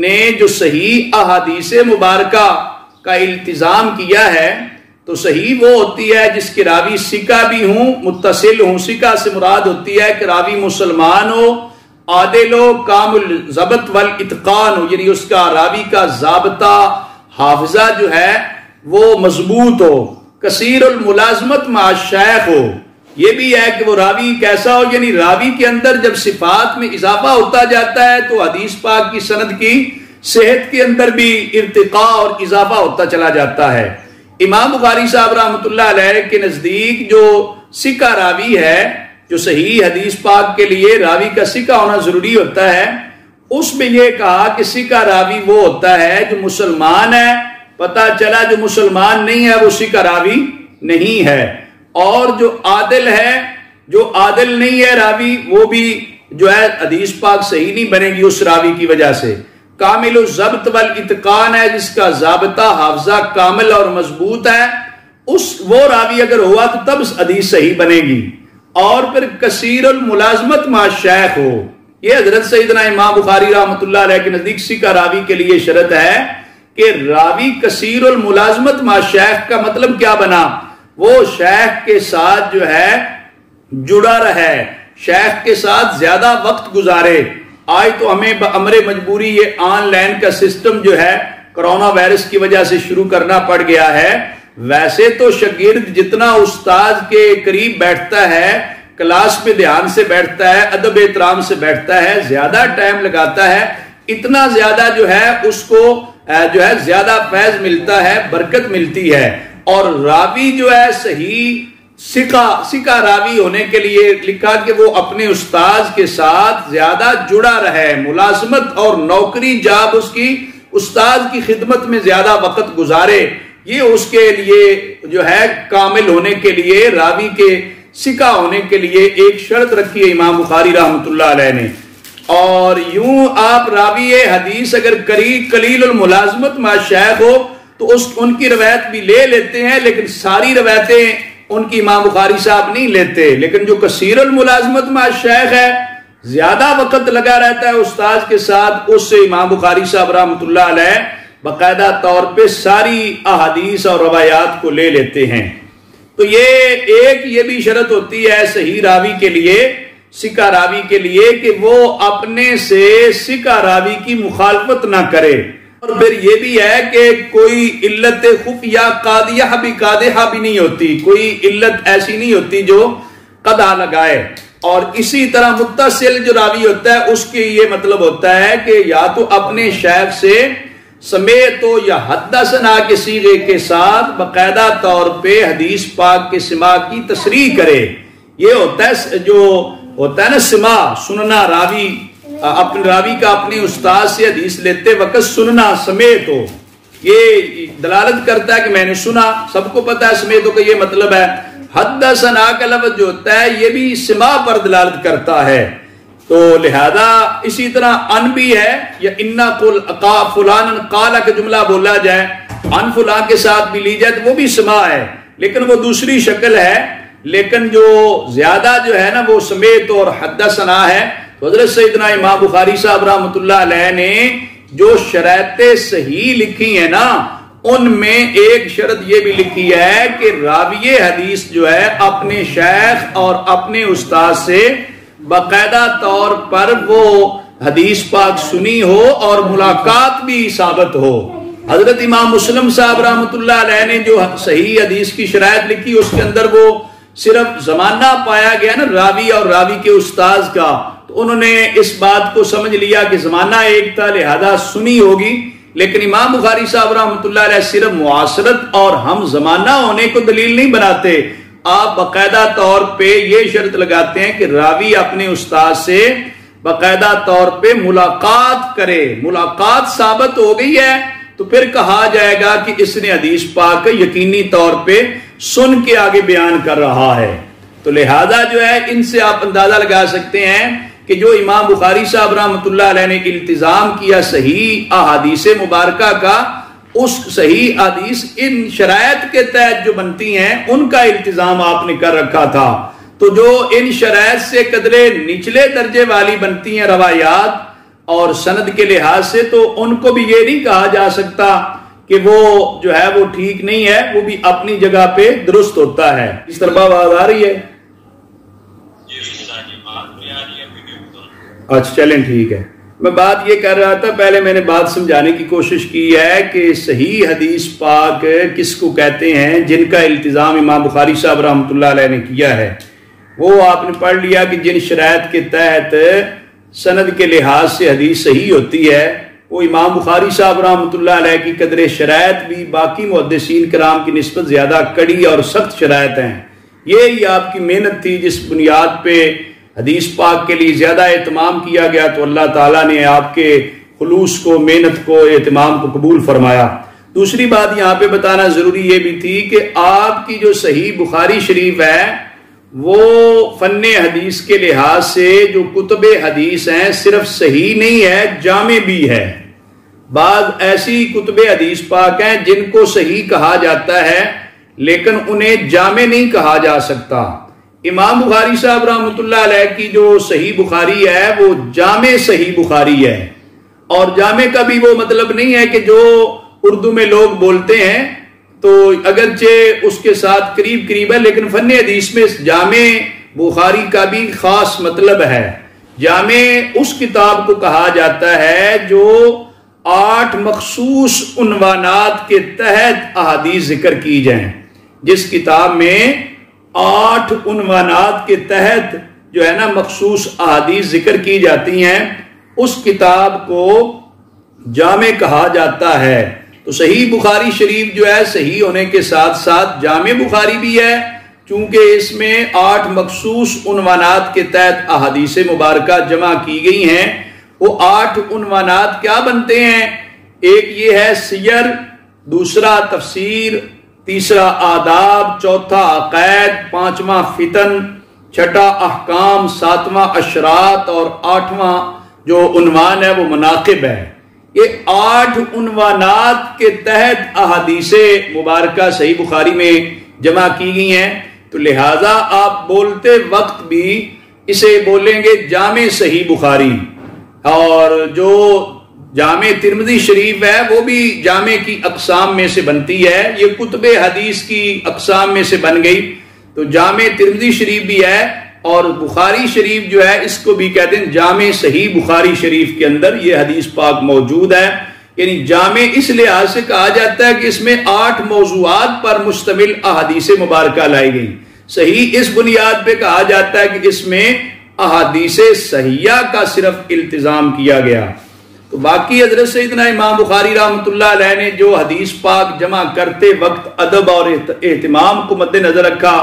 نے جو صحیح احادیث مبارکہ کا التزام کیا ہے، تو صحیح وہ ہوتی ہے جس کے راوی ثقہ بھی ہوں، متصل ہوں. ثقہ سے مراد ہوتی ہے کہ راوی مسلمان ہو، عادل ہو، کامل ضبط والاتقان ہو، یعنی اس کا راوی کا ضابطہ حافظہ جو ہے وہ مضبوط ہو. کثیر الملازمت مع الشیخ ہو، یہ بھی ہے کہ وہ راوی کیسا ہو، یعنی راوی کے اندر جب صفات میں اضافہ ہوتا جاتا ہے تو حدیث پاک کی سند کی صحت کے اندر بھی ارتقاء اور اضافہ ہوتا چلا جاتا ہے. امام بخاری صاحب رحمۃ اللہ علیہ کے نزدیک جو ثقہ راوی ہے، جو صحیح حدیث پاک کے لیے راوی کا ثقہ ہونا ضروری ہوتا ہے، اس میں یہ کہا کہ ثقہ راوی وہ ہوتا ہے جو مسلمان ہے، پتہ چلا جو مسلمان نہیں ہے وہ ثقہ راوی نہیں ہے. اور جو عادل ہے، جو عادل نہیں ہے راوی، وہ بھی جو ہے حدیث پاک صحیح نہیں بنے گی اس راوی کی وجہ سے. کامل الضبط والاتقان ہے، جس کا ضابطہ حافظہ کامل اور مضبوط ہے، وہ راوی اگر ہوا تو تب حدیث صحیح بنے گی. اور پھر کثیر الملازمت مع الشیخ ہو، یہ حضرت سیدنا امام بخاری رحمۃ اللہ علیہ کے نزدیک ثقہ راوی کے لیے شرط ہے کہ راوی کثیر الملازمت مع الشیخ کا مطلب کیا بنا؟ وہ شیخ کے ساتھ جو ہے جڑا رہے، شیخ کے ساتھ زیادہ وقت گزارے. آج تو ہمیں بامر مجبوری یہ آن لائن کا سسٹم جو ہے کرونا وائرس کی وجہ سے شروع کرنا پڑ گیا ہے. ویسے تو شاگرد جتنا استاد کے قریب بیٹھتا ہے، کلاس پہ دھیان سے بیٹھتا ہے، ادب احترام سے بیٹھتا ہے، زیادہ ٹائم لگاتا ہے، اتنا زیادہ جو ہے اس کو جو ہے زیادہ فیض ملتا ہے، برکت ملتی ہے. اور راوی جو ہے صحیح ثقہ راوی ہونے کے لیے لکھا کہ وہ اپنے استاذ کے ساتھ زیادہ جڑا رہے، ملازمت اور نوکری جاب اس کی استاذ کی خدمت میں زیادہ وقت گزارے. یہ اس کے لیے جو ہے کامل ہونے کے لیے، راوی کے ثقہ ہونے کے لیے ایک شرط رکھی ہے امام بخاری رحمۃ اللہ علیہ نے. اور یوں آپ راوی حدیث اگر قلیل الملازمت مع شیخ ہو تو ان کی روایت بھی لے لیتے ہیں، لیکن ساری روایتیں ان کی امام بخاری صاحب نہیں لیتے. لیکن جو کثیر الملازمت مع شیخ ہے، زیادہ وقت لگا رہتا ہے استاذ کے ساتھ، اس سے امام بخاری صاحب رحمۃ اللہ علیہ باقاعدہ طور پہ ساری احادیث اور روایات کو لے لیتے ہیں. تو یہ بھی شرط ہوتی ہے صحیح راوی کے لیے سکہ راوی کے لیے کہ وہ اپنے سے سکہ راوی کی مخالفت نہ کرے. اور پھر یہ بھی ہے کہ کوئی علت خفیہ قادحہ بھی نہیں ہوتی، کوئی علت ایسی نہیں ہوتی جو قدح لگائے. اور اسی طرح متصل جو راوی ہوتا ہے اس کے یہ مطلب ہوتا ہے کہ یا تو اپنے شیخ سے سمیت ہو یا حدثنا کے صیغے کے ساتھ باقاعدہ طور پہ حدیث پاک کے سماع کی تصریح کرے. یہ ہوتا ہے جو ہوتا ہے نا سماع، سننا، راوی اپنے راوی کا اپنے استاد سے حدیث لیتے وقت سننا سمیت ہو، یہ دلالت کرتا ہے کہ میں نے سنا. سب کو پتا ہے سمیت ہو کا یہ مطلب ہے. حدثنا کا لفظ جو ہوتا ہے یہ بھی سماع پر دلالت کرتا ہے. تو لہذا اسی طرح ان بھی ہے، یا انا فلان قال کا جملہ بولا جائے، ان فلان کے ساتھ بھی لی جائے تو وہ بھی سماع ہے، لیکن وہ دوسری شکل ہے. لیکن جو زیادہ جو ہے نا وہ سمیت اور حدثنا ہے. تو حضرت سیدنا امام بخاری صاحب رحمۃ اللہ علیہ نے جو شرائط صحیح لکھی ہیں نا، ان میں ایک شرط یہ بھی لکھی ہے کہ راوی حدیث جو ہے اپنے شیخ اور اپنے استاد سے باقاعدہ طور پر وہ حدیث پاک سنی ہو اور ملاقات بھی ثابت ہو. حضرت امام مسلم صاحب رحمۃ اللہ علیہ نے جو صحیح حدیث کی شرائط لکھی اس کے اندر وہ صرف زمانہ پایا گیا نا راوی اور راوی کے استاذ کا، تو انہوں نے اس بات کو سمجھ لیا کہ زمانہ ایک تھا لہذا سنی ہوگی. لیکن امام بخاری صاحب رحمۃ اللہ علیہ صرف معاصرت اور ہم زمانہ ہونے کو دلیل نہیں بناتے، آپ باقاعدہ طور پہ یہ شرط لگاتے ہیں کہ راوی اپنے استاد سے باقاعدہ طور پہ ملاقات کرے. ملاقات ثابت ہو گئی ہے تو پھر کہا جائے گا کہ اس نے حدیث پاک یقینی طور پہ سن کے آگے بیان کر رہا ہے. تو لہذا جو ہے ان سے آپ اندازہ لگا سکتے ہیں کہ جو امام بخاری صاحب رحمۃ اللہ علیہ نے التزام کیا صحیح احادیث مبارکہ کا، اس صحیح حدیث ان شرائط کے تحت جو بنتی ہیں ان کا التزام آپ نے کر رکھا تھا. تو جو ان شرائط سے قدرے نچلے درجے والی بنتی ہیں روایات اور سند کے لحاظ سے، تو ان کو بھی یہ نہیں کہا جا سکتا کہ وہ جو ہے وہ ٹھیک نہیں ہے، وہ بھی اپنی جگہ پہ درست ہوتا ہے. اس طرح آواز آ رہی ہے؟ اچھا چلیں ٹھیک ہے. میں بات یہ کر رہا تھا، پہلے میں نے بات سمجھانے کی کوشش کی ہے کہ صحیح حدیث پاک کس کو کہتے ہیں جن کا التزام امام بخاری صاحب رحمۃ اللہ علیہ نے کیا ہے. وہ آپ نے پڑھ لیا کہ جن شرائط کے تحت سند کے لحاظ سے حدیث صحیح ہوتی ہے، وہ امام بخاری صاحب رحمۃ اللہ علیہ کی قدر شرائط بھی باقی محدثین کرام کی نسبت زیادہ کڑی اور سخت شرائط ہیں. یہی آپ کی محنت تھی جس بنیاد پہ حدیث پاک کے لیے زیادہ اہتمام کیا گیا، تو اللہ تعالیٰ نے آپ کے خلوص کو، محنت کو، اہتمام کو قبول فرمایا. دوسری بات یہاں پہ بتانا ضروری یہ بھی تھی کہ آپ کی جو صحیح بخاری شریف ہے وہ فن حدیث کے لحاظ سے جو کتب حدیث ہیں صرف صحیح نہیں ہے، جامع بھی ہے. بعض ایسی کتب حدیث پاک ہیں جن کو صحیح کہا جاتا ہے لیکن انہیں جامع نہیں کہا جا سکتا. امام بخاری صاحب رحمۃ اللہ علیہ کی جو صحیح بخاری ہے وہ جامع صحیح بخاری ہے. اور جامع کا بھی وہ مطلب نہیں ہے کہ جو اردو میں لوگ بولتے ہیں تو اگرچہ اس کے ساتھ قریب ہے، لیکن فن حدیث میں جامع بخاری کا بھی خاص مطلب ہے. جامع اس کتاب کو کہا جاتا ہے جو 8 مخصوص عنوانات کے تحت احادیث ذکر کی جائیں. جس کتاب میں 8 عنوانات کے تحت جو ہے نا مخصوص احادیث ذکر کی جاتی ہیں اس کتاب کو جامع کہا جاتا ہے. تو صحیح بخاری شریف جو ہے صحیح ہونے کے ساتھ ساتھ جامع بخاری بھی ہے، چونکہ اس میں 8 مخصوص عنوانات کے تحت احادیث مبارکہ جمع کی گئی ہیں. وہ 8 عنوانات کیا بنتے ہیں؟ ایک یہ ہے سیر، دوسرا تفسیر، تیسرا آداب، چوتھا عقائد، پانچواں فتن، چھٹا احکام، ساتواں اشراط اور 8واں جو عنوان ہے وہ مناقب ہے. یہ 8 عنوانات کے تحت احادیث مبارکہ صحیح بخاری میں جمع کی گئی ہیں. تو لہٰذا آپ بولتے وقت بھی اسے بولیں گے جامع صحیح بخاری. اور جو جامع ترمذی شریف ہے وہ بھی جامع کی اقسام میں سے بنتی ہے، یہ کتب حدیث کی اقسام میں سے بن گئی. تو جامع ترمذی شریف بھی ہے اور بخاری شریف جو ہے اس کو بھی کہتے ہیں جامع صحیح بخاری شریف کے اندر یہ حدیث پاک موجود ہے. یعنی جامع اس لحاظ سے کہا جاتا ہے کہ اس میں 8 موضوعات پر مشتمل احادیث مبارکہ لائی گئی. صحیح اس بنیاد پہ کہا جاتا ہے کہ اس میں احادیث صحیحہ کا صرف التزام کیا گیا. تو باقی حضرت سیدنا امام بخاری رحمۃ اللہ علیہ نے جو حدیث پاک جمع کرتے وقت ادب اور اہتمام کو مد نظر رکھا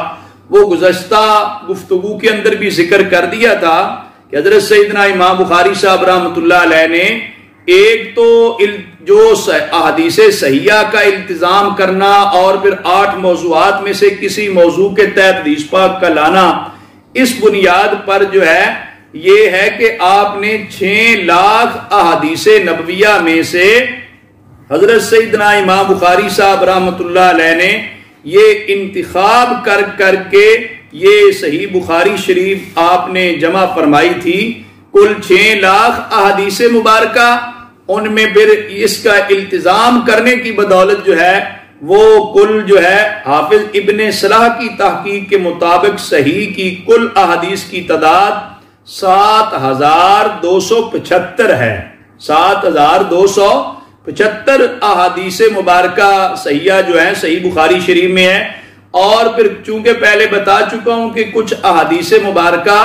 وہ گزشتہ گفتگو کے اندر بھی ذکر کر دیا تھا کہ حضرت سیدنا امام بخاری صاحب رحمۃ اللہ علیہ نے ایک تو جو احادیث صحیحہ کا التزام کرنا اور پھر 8 موضوعات میں سے کسی موضوع کے تحت حدیث پاک کا لانا، اس بنیاد پر جو ہے یہ ہے کہ آپ نے 6 لاکھ احادیث نبویہ میں سے حضرت سیدنا امام بخاری صاحب رحمۃ اللہ علیہ نے یہ انتخاب کر کے یہ صحیح بخاری شریف آپ نے جمع فرمائی تھی. کل 6 لاکھ احادیث مبارکہ، ان میں پھر اس کا التزام کرنے کی بدولت جو ہے وہ کل جو ہے حافظ ابن صلاح کی تحقیق کے مطابق صحیح کی کل احادیث کی تعداد 7275 ہے. 7275 احادیث مبارکہ صحیحہ جو ہیں صحیح بخاری شریف میں ہے. اور پھر چونکہ پہلے بتا چکا ہوں کہ کچھ احادیث مبارکہ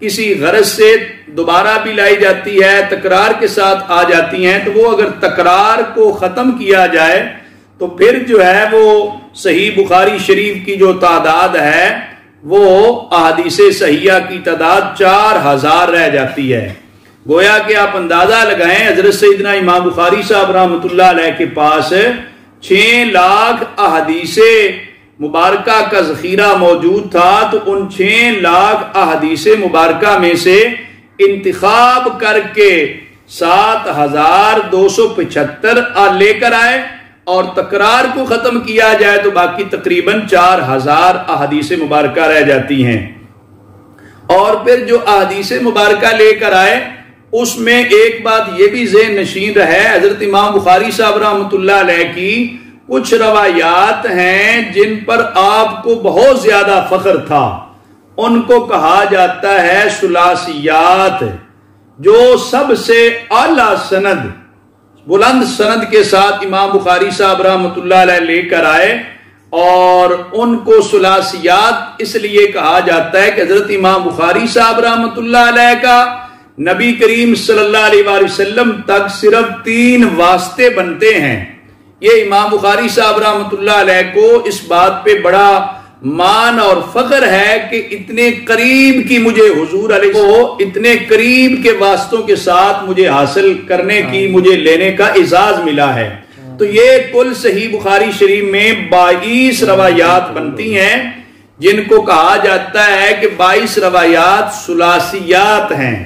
کسی غرض سے دوبارہ بھی لائی جاتی ہے، تکرار کے ساتھ آ جاتی ہیں، تو وہ اگر تکرار کو ختم کیا جائے تو پھر جو ہے وہ صحیح بخاری شریف کی جو تعداد ہے وہ احادیث صحیحہ کی تعداد 4000 رہ جاتی ہے. گویا کہ آپ اندازہ لگائیں حضرت سیدنا امام بخاری صاحب رحمۃ اللہ علیہ کے پاس 6 لاکھ احادیث مبارکہ کا ذخیرہ موجود تھا، تو ان 6 لاکھ احادیث مبارکہ میں سے انتخاب کر کے 7275 لے کر آئے اور تکرار کو ختم کیا جائے تو باقی تقریباً 4000 احادیث مبارکہ رہ جاتی ہیں. اور پھر جو احادیث مبارکہ لے کر آئے اس میں ایک بات یہ بھی ذہن نشین رہے، حضرت امام بخاری صاحب رحمۃ اللہ علیہ کی کچھ روایات ہیں جن پر آپ کو بہت زیادہ فخر تھا. ان کو کہا جاتا ہے ثلاثیات، جو سب سے اعلیٰ سند بلند سند کے ساتھ امام بخاری صاحب رحمۃ اللہ علیہ لے کر آئے. اور ان کو ثلاثیات اس لیے کہا جاتا ہے کہ حضرت امام بخاری صاحب رحمۃ اللہ علیہ کا نبی کریم صلی اللہ علیہ وآلہ وسلم تک صرف 3 واسطے بنتے ہیں. یہ امام بخاری صاحب رحمۃ اللہ علیہ کو اس بات پہ بڑا مان اور فخر ہے کہ اتنے قریب کی مجھے حضور علیہ کو اتنے قریب کے واسطوں کے ساتھ مجھے حاصل کرنے کی مجھے لینے کا اعزاز ملا ہے. تو یہ کل صحیح بخاری شریف میں 22 روایات بنتی ہیں جن کو کہا جاتا ہے کہ 22 روایات ثلاثیات ہیں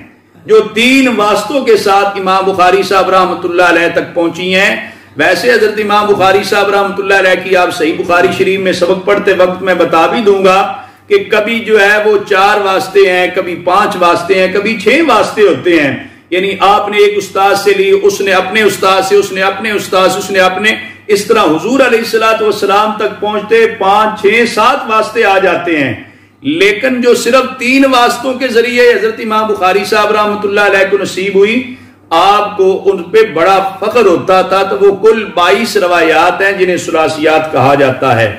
جو 3 واسطوں کے ساتھ امام بخاری صاحب رحمۃ اللہ علیہ تک پہنچی ہیں. ویسے حضرت امام بخاری صاحب رحمۃ اللہ علیہ کی آپ صحیح بخاری شریف میں سبق پڑھتے وقت میں بتا بھی دوں گا کہ کبھی جو ہے وہ 4 واسطے ہیں، کبھی 5 واسطے ہیں، کبھی 6 واسطے ہوتے ہیں. یعنی آپ نے ایک استاد سے لی، اس نے اپنے استاد سے، اس نے اپنے استاد سے، اس نے اپنے، اس طرح حضور علیہ الصلوۃ والسلام تک پہنچتے 5 6 7 واسطے آ جاتے ہیں. لیکن جو صرف 3 واسطوں کے ذریعے حضرت امام بخاری صاحب رحمۃ اللہ علیہ کو نصیب ہوئی، آپ کو ان پہ بڑا فخر ہوتا تھا. تو وہ کل 22 روایات ہیں جنہیں ثلاثیات کہا جاتا ہے.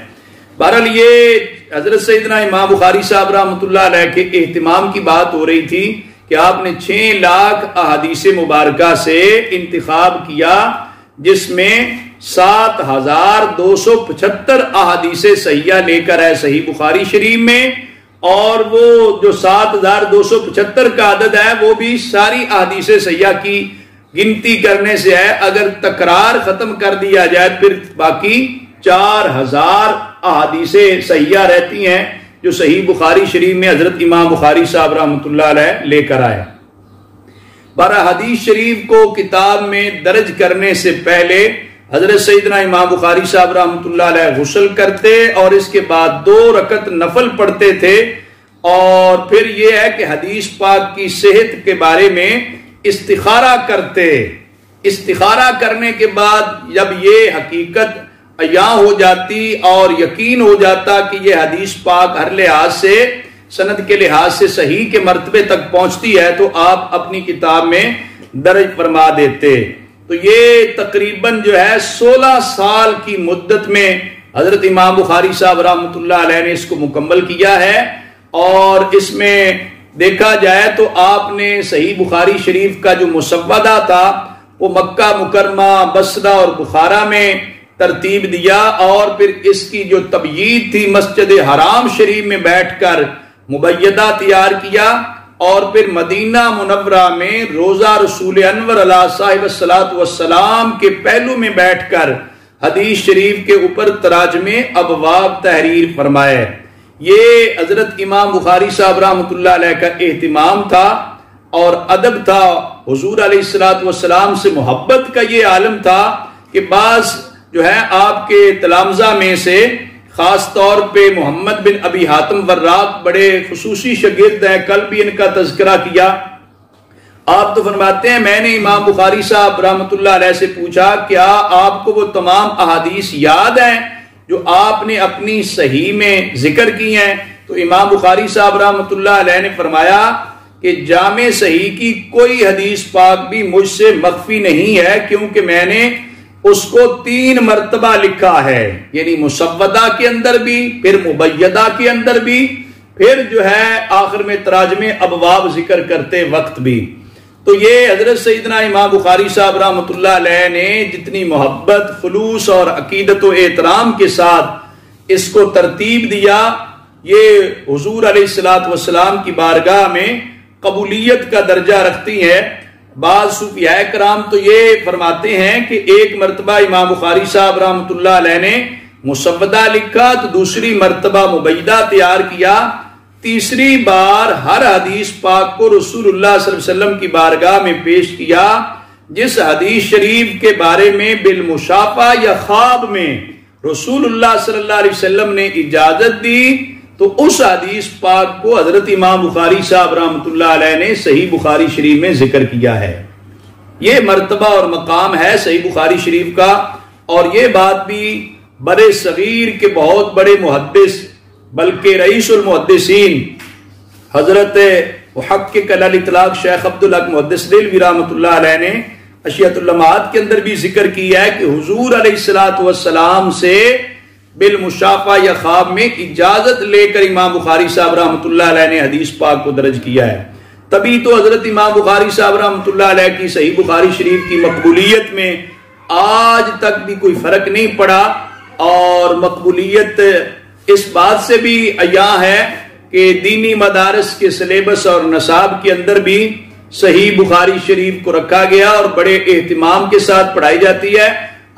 بہرحال یہ حضرت سیدنا امام بخاری صاحب رحمۃ اللہ علیہ کے اہتمام کی بات ہو رہی تھی کہ آپ نے 6 لاکھ احادیث مبارکہ سے انتخاب کیا، جس میں 7275 احادیث صحیحہ لے کر آئے صحیح بخاری شریف میں. اور وہ جو 7275 کا عدد ہے وہ بھی ساری احادیث صحیحہ کی گنتی کرنے سے ہے. اگر تکرار ختم کر دیا جائے پھر باقی 4000 احادیث صحیحہ رہتی ہیں جو صحیح بخاری شریف میں حضرت امام بخاری صاحب رحمۃ اللہ علیہ لے کر آئے. برا حدیث شریف کو کتاب میں درج کرنے سے پہلے حضرت سیدنا امام بخاری صاحب رحمۃ اللہ علیہ غسل کرتے اور اس کے بعد 2 رکعت نفل پڑھتے تھے. اور پھر یہ ہے کہ حدیث پاک کی صحت کے بارے میں استخارہ کرتے. استخارہ کرنے کے بعد جب یہ حقیقت عیاں ہو جاتی اور یقین ہو جاتا کہ یہ حدیث پاک ہر لحاظ سے سند کے لحاظ سے صحیح کے مرتبے تک پہنچتی ہے تو آپ اپنی کتاب میں درج فرما دیتے۔ تو یہ تقریباً جو ہے 16 سال کی مدت میں حضرت امام بخاری صاحب رحمۃ اللہ علیہ نے اس کو مکمل کیا ہے، اور اس میں دیکھا جائے تو آپ نے صحیح بخاری شریف کا جو مسودہ تھا وہ مکہ مکرمہ، بصرہ اور بخارا میں ترتیب دیا، اور پھر اس کی جو تبیید تھی مسجد حرام شریف میں بیٹھ کر مبیدہ تیار کیا، اور پھر مدینہ منورہ میں روضہ رسول انور علیہ صاحب الصلاۃ والسلام کے پہلو میں بیٹھ کر حدیث شریف کے اوپر تراجمے ابواب تحریر فرمائے۔ یہ حضرت امام بخاری صاحب رحمۃ اللہ علیہ کا اہتمام تھا اور ادب تھا، حضور علیہ الصلاۃ والسلام سے محبت کا یہ عالم تھا کہ بعض جو ہے آپ کے تلامذہ میں سے خاص طور پہ محمد بن ابی حاتم وراق بڑے خصوصی شاگرد ہیں، کل بھی ان کا تذکرہ کیا۔ آپ تو فرماتے ہیں میں نے امام بخاری صاحب رحمۃ اللہ علیہ سے پوچھا کیا آپ کو وہ تمام احادیث یاد ہیں جو آپ نے اپنی صحیح میں ذکر کی ہیں؟ تو امام بخاری صاحب رحمۃ اللہ علیہ نے فرمایا کہ جامع صحیح کی کوئی حدیث پاک بھی مجھ سے مخفی نہیں ہے، کیونکہ میں نے اس کو 3 مرتبہ لکھا ہے، یعنی مسودہ کے اندر بھی، پھر مبیدہ کے اندر بھی، پھر جو ہے آخر میں تراجمے ابواب ذکر کرتے وقت بھی۔ تو یہ حضرت سیدنا امام بخاری صاحب رحمۃ اللہ علیہ نے جتنی محبت، خلوص اور عقیدت و احترام کے ساتھ اس کو ترتیب دیا، یہ حضور علیہ الصلاۃ والسلام کی بارگاہ میں قبولیت کا درجہ رکھتی ہے۔ بعض صوفیاء کرام تو یہ فرماتے ہیں کہ ایک مرتبہ امام بخاری صاحب رحمۃ اللہ علیہ نے مسودہ لکھا تو دوسری مرتبہ مبیدہ تیار کیا، تیسری بار ہر حدیث پاک کو رسول اللہ صلی اللہ علیہ وسلم کی بارگاہ میں پیش کیا، جس حدیث شریف کے بارے میں بالمشافہ یا خواب میں رسول اللہ صلی اللہ علیہ وسلم نے اجازت دی تو اس حدیث پاک کو حضرت امام بخاری صاحب رحمۃ اللہ علیہ نے صحیح بخاری شریف میں ذکر کیا ہے۔ یہ مرتبہ اور مقام ہے صحیح بخاری شریف کا، اور یہ بات بھی بڑے صغیر کے بہت بڑے محدث بلکہ رئیس المحدثین حضرت محقق علی الاطلاق شیخ عبدالحق محدث دہلوی رحمۃ اللہ علیہ نے اشیاء اللمعات کے اندر بھی ذکر کیا ہے کہ حضور علیہ الصلاۃ والسلام سے بالمشافہ یا خواب میں اجازت لے کر امام بخاری صاحب رحمۃ اللہ علیہ نے حدیث پاک کو درج کیا ہے۔ تبھی تو حضرت امام بخاری صاحب رحمۃ اللہ علیہ کی صحیح بخاری شریف کی مقبولیت میں آج تک بھی کوئی فرق نہیں پڑا، اور مقبولیت اس بات سے بھی عیاں ہے کہ دینی مدارس کے سلیبس اور نصاب کے اندر بھی صحیح بخاری شریف کو رکھا گیا اور بڑے اہتمام کے ساتھ پڑھائی جاتی ہے۔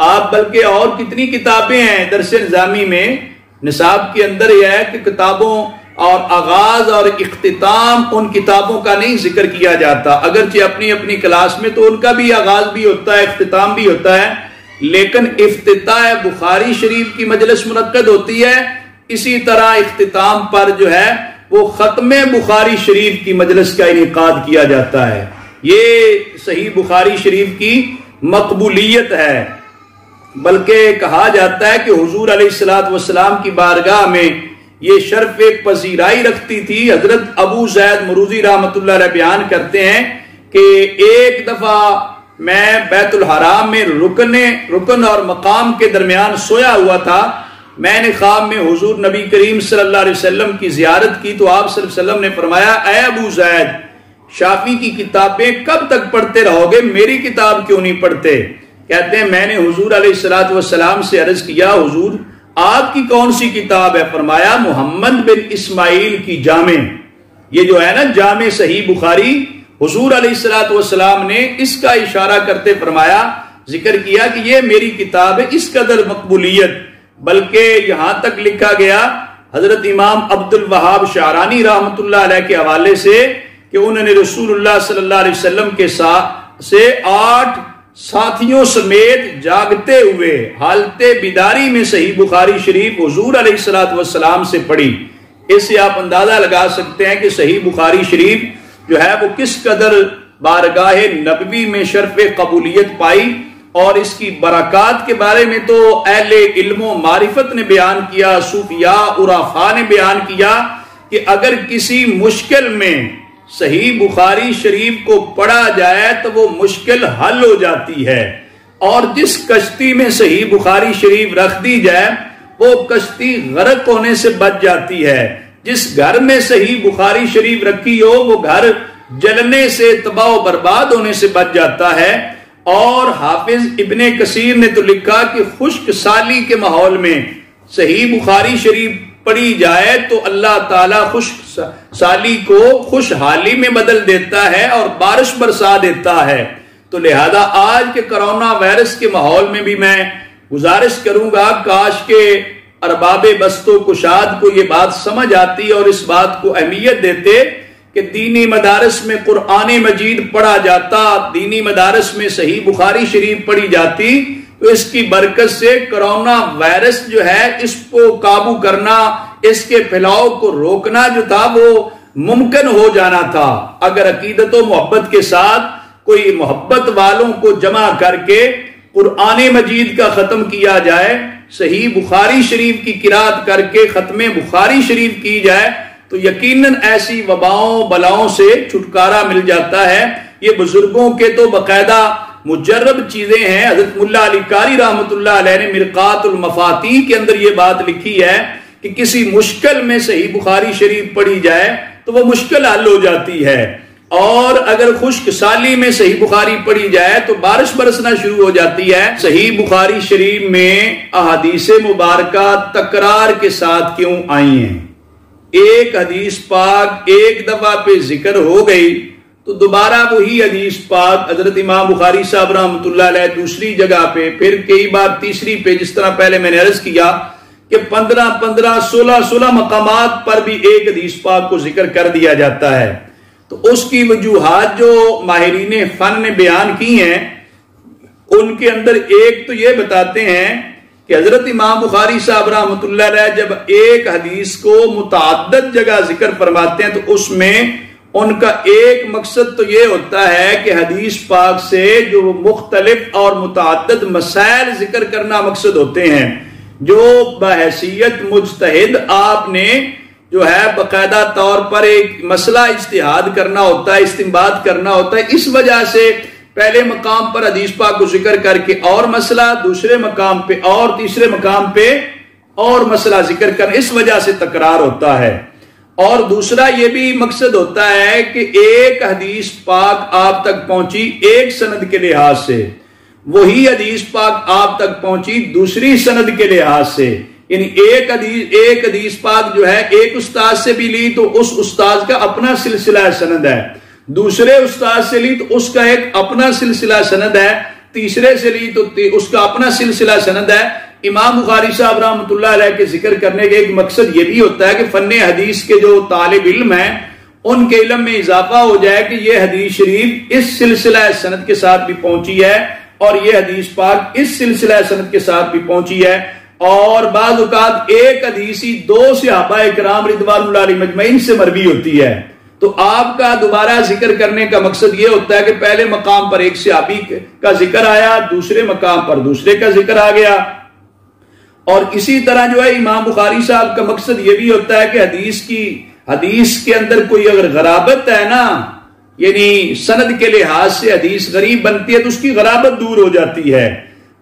آپ بلکہ اور کتنی کتابیں ہیں درس نظامی میں، نصاب کے اندر یہ ہے کہ کتابوں اور آغاز اور اختتام ان کتابوں کا نہیں ذکر کیا جاتا، اگرچہ اپنی اپنی کلاس میں تو ان کا بھی آغاز بھی ہوتا ہے، اختتام بھی ہوتا ہے، لیکن افتتاح بخاری شریف کی مجلس منعقد ہوتی ہے، اسی طرح اختتام پر جو ہے وہ ختم بخاری شریف کی مجلس کا انعقاد کیا جاتا ہے۔ یہ صحیح بخاری شریف کی مقبولیت ہے، بلکہ کہا جاتا ہے کہ حضور علیہ الصلاۃ والسلام کی بارگاہ میں یہ شرف پذیرائی رکھتی تھی۔ حضرت ابو زید مروزی رحمۃ اللہ علیہ بیان کرتے ہیں کہ ایک دفعہ میں بیت الحرام میں رکن اور مقام کے درمیان سویا ہوا تھا، میں نے خواب میں حضور نبی کریم صلی اللہ علیہ وسلم کی زیارت کی تو آپ صلی اللہ علیہ وسلم نے فرمایا اے ابو زید، شافعی کی کتابیں کب تک پڑھتے رہو گے، میری کتاب کیوں نہیں پڑھتے؟ کہتے ہیں میں نے حضور علیہ الصلاۃ والسلام سے عرض کیا حضور آپ کی کون سی کتاب ہے؟ فرمایا محمد بن اسماعیل کی جامع، یہ جو ہے نا جامع صحیح بخاری، حضور علیہ الصلاۃ والسلام نے اس کا اشارہ کرتے فرمایا، ذکر کیا کہ یہ میری کتاب ہے، اس قدر مقبولیت، بلکہ یہاں تک لکھا گیا حضرت امام عبد الوہاب شعرانی رحمۃ اللہ علیہ کے حوالے سے کہ انہوں نے رسول اللہ صلی اللہ علیہ وسلم کے سے 8 ساتھیوں سمیت جاگتے ہوئے حالت بیداری میں صحیح بخاری شریف حضور علیہ الصلاۃ والسلام سے پڑھی۔ اس سے آپ اندازہ لگا سکتے ہیں کہ صحیح بخاری شریف جو ہے وہ کس قدر بارگاہ نبوی میں شرف قبولیت پائی، اور اس کی برکات کے بارے میں تو اہل علم و معرفت نے بیان کیا، صوفیاء عرفاء نے بیان کیا کہ اگر کسی مشکل میں صحیح بخاری شریف کو پڑھا جائے تو وہ مشکل حل ہو جاتی ہے، اور جس کشتی میں صحیح بخاری شریف رکھ دی جائے وہ کشتی غرق ہونے سے بچ جاتی ہے۔ جس گھر میں صحیح بخاری شریف رکھی ہو وہ گھر جلنے سے، تباہ و برباد ہونے سے بچ جاتا ہے۔ اور حافظ ابن کثیر نے تو لکھا کہ خشک سالی کے ماحول میں صحیح بخاری شریف پڑھی جائے تو اللہ تعالیٰ خشک سالی کو خوشحالی میں بدل دیتا ہے اور بارش برسا دیتا ہے۔ تو لہذا آج کے کرونا وائرس کے ماحول میں بھی میں گزارش کروں گا، کاش کے ارباب بست و کشاد کو یہ بات سمجھ آتی اور اس بات کو اہمیت دیتے کہ دینی مدارس میں قرآن مجید پڑھا جاتا، دینی مدارس میں صحیح بخاری شریف پڑھی جاتی، تو اس کی برکت سے کرونا وائرس جو ہے اس کو قابو کرنا، اس کے پھیلاؤ کو روکنا جو تھا وہ ممکن ہو جانا تھا۔ اگر عقیدت و محبت کے ساتھ کوئی محبت والوں کو جمع کر کے قرآن مجید کا ختم کیا جائے، صحیح بخاری شریف کی قرات کر کے ختم بخاری شریف کی جائے، تو یقیناً ایسی وباؤں بلاؤں سے چھٹکارا مل جاتا ہے۔ یہ بزرگوں کے تو باقاعدہ مجرب چیزیں ہیں۔ حضرت ملا علی قاری رحمۃ اللہ علیہ نے مرقات المفاتیح کے اندر یہ بات لکھی ہے کہ کسی مشکل میں صحیح بخاری شریف پڑھی جائے تو وہ مشکل حل ہو جاتی ہے، اور اگر خشک سالی میں صحیح بخاری پڑھی جائے تو بارش برسنا شروع ہو جاتی ہے۔ صحیح بخاری شریف میں احادیث مبارکہ تکرار کے ساتھ کیوں آئی ہیں؟ ایک حدیث پاک ایک دفعہ پہ ذکر ہو گئی تو دوبارہ وہی حدیث پاک حضرت امام بخاری صاحب رحمۃ اللہ علیہ دوسری جگہ پہ، پھر کئی بار تیسری پہ، جس طرح پہلے میں نے عرض کیا کہ 15 16 مقامات پر بھی ایک حدیث پاک کو ذکر کر دیا جاتا ہے۔ تو اس کی وجوہات جو ماہرین فن نے بیان کی ہیں ان کے اندر ایک تو یہ بتاتے ہیں کہ حضرت امام بخاری صاحب رحمۃ اللہ علیہ جب ایک حدیث کو متعدد جگہ ذکر فرماتے ہیں تو اس میں ان کا ایک مقصد تو یہ ہوتا ہے کہ حدیث پاک سے جو مختلف اور متعدد مسائل ذکر کرنا مقصد ہوتے ہیں، جو بحیثیت مجتہد آپ نے جو ہے باقاعدہ طور پر ایک مسئلہ اجتہاد کرنا ہوتا ہے، استنباط کرنا ہوتا ہے۔ اس وجہ سے پہلے مقام پر حدیث پاک کو ذکر کر کے اور مسئلہ، دوسرے مقام پہ اور تیسرے مقام پہ اور مسئلہ ذکر کرنا، اس وجہ سے تکرار ہوتا ہے۔ اور دوسرا یہ بھی مقصد ہوتا ہے کہ ایک حدیث پاک آپ تک پہنچی ایک سند کے لحاظ سے، وہی حدیث پاک آپ تک پہنچی دوسری سند کے لحاظ سے، یعنی ایک حدیث پاک جو ہے ایک استاد سے بھی لی تو اس استاد کا اپنا سلسلہ سند ہے، دوسرے استاد سے لی تو اس کا ایک اپنا سلسلہ سند ہے، تیسرے سے لی تو اس کا اپنا سلسلہ سند ہے۔ امام بخاری صاحب رحمۃ اللہ علیہ کے ذکر کرنے کا ایک مقصد یہ بھی ہوتا ہے کہ فن حدیث کے جو طالب علم ہیں ان کے علم میں اضافہ ہو جائے کہ یہ حدیث شریف اس سلسلہ سند کے ساتھ بھی پہنچی ہے اور یہ حدیث پاک اس سلسلہ سند کے ساتھ بھی پہنچی ہے۔ اور بعض اوقات ایک حدیثی دو صحابہ کرام رضوان اللہ علیہم اجمعین سے مروی ہوتی ہے، تو آپ کا دوبارہ ذکر کرنے کا مقصد یہ ہوتا ہے کہ پہلے مقام پر ایک صحابی کا ذکر آیا، دوسرے مقام پر دوسرے کا ذکر آ گیا۔ اور اسی طرح جو ہے امام بخاری صاحب کا مقصد یہ بھی ہوتا ہے کہ حدیث کے اندر کوئی اگر غرابت ہے نا، یعنی سند کے لحاظ سے حدیث غریب بنتی ہے تو اس کی غرابت دور ہو جاتی ہے۔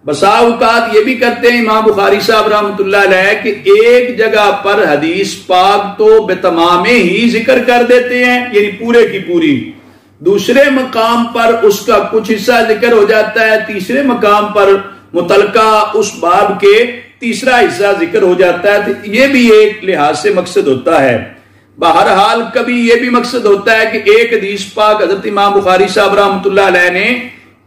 بسا اوقات یہ بھی کرتے ہیں امام بخاری صاحب رحمۃ اللہ علیہ کہ ایک جگہ پر حدیث پاک تو بتمامے ہی ذکر کر دیتے ہیں، یعنی پورے کی پوری، دوسرے مقام پر اس کا کچھ حصہ ذکر ہو جاتا ہے، تیسرے مقام پر متعلقہ اس باب کے تیسرا حصہ ذکر ہو جاتا ہے، تو یہ بھی ایک لحاظ سے مقصد ہوتا ہے۔ بہرحال کبھی یہ بھی مقصد ہوتا ہے کہ ایک حدیث پاک حضرت امام بخاری صاحب رحمۃ اللہ علیہ نے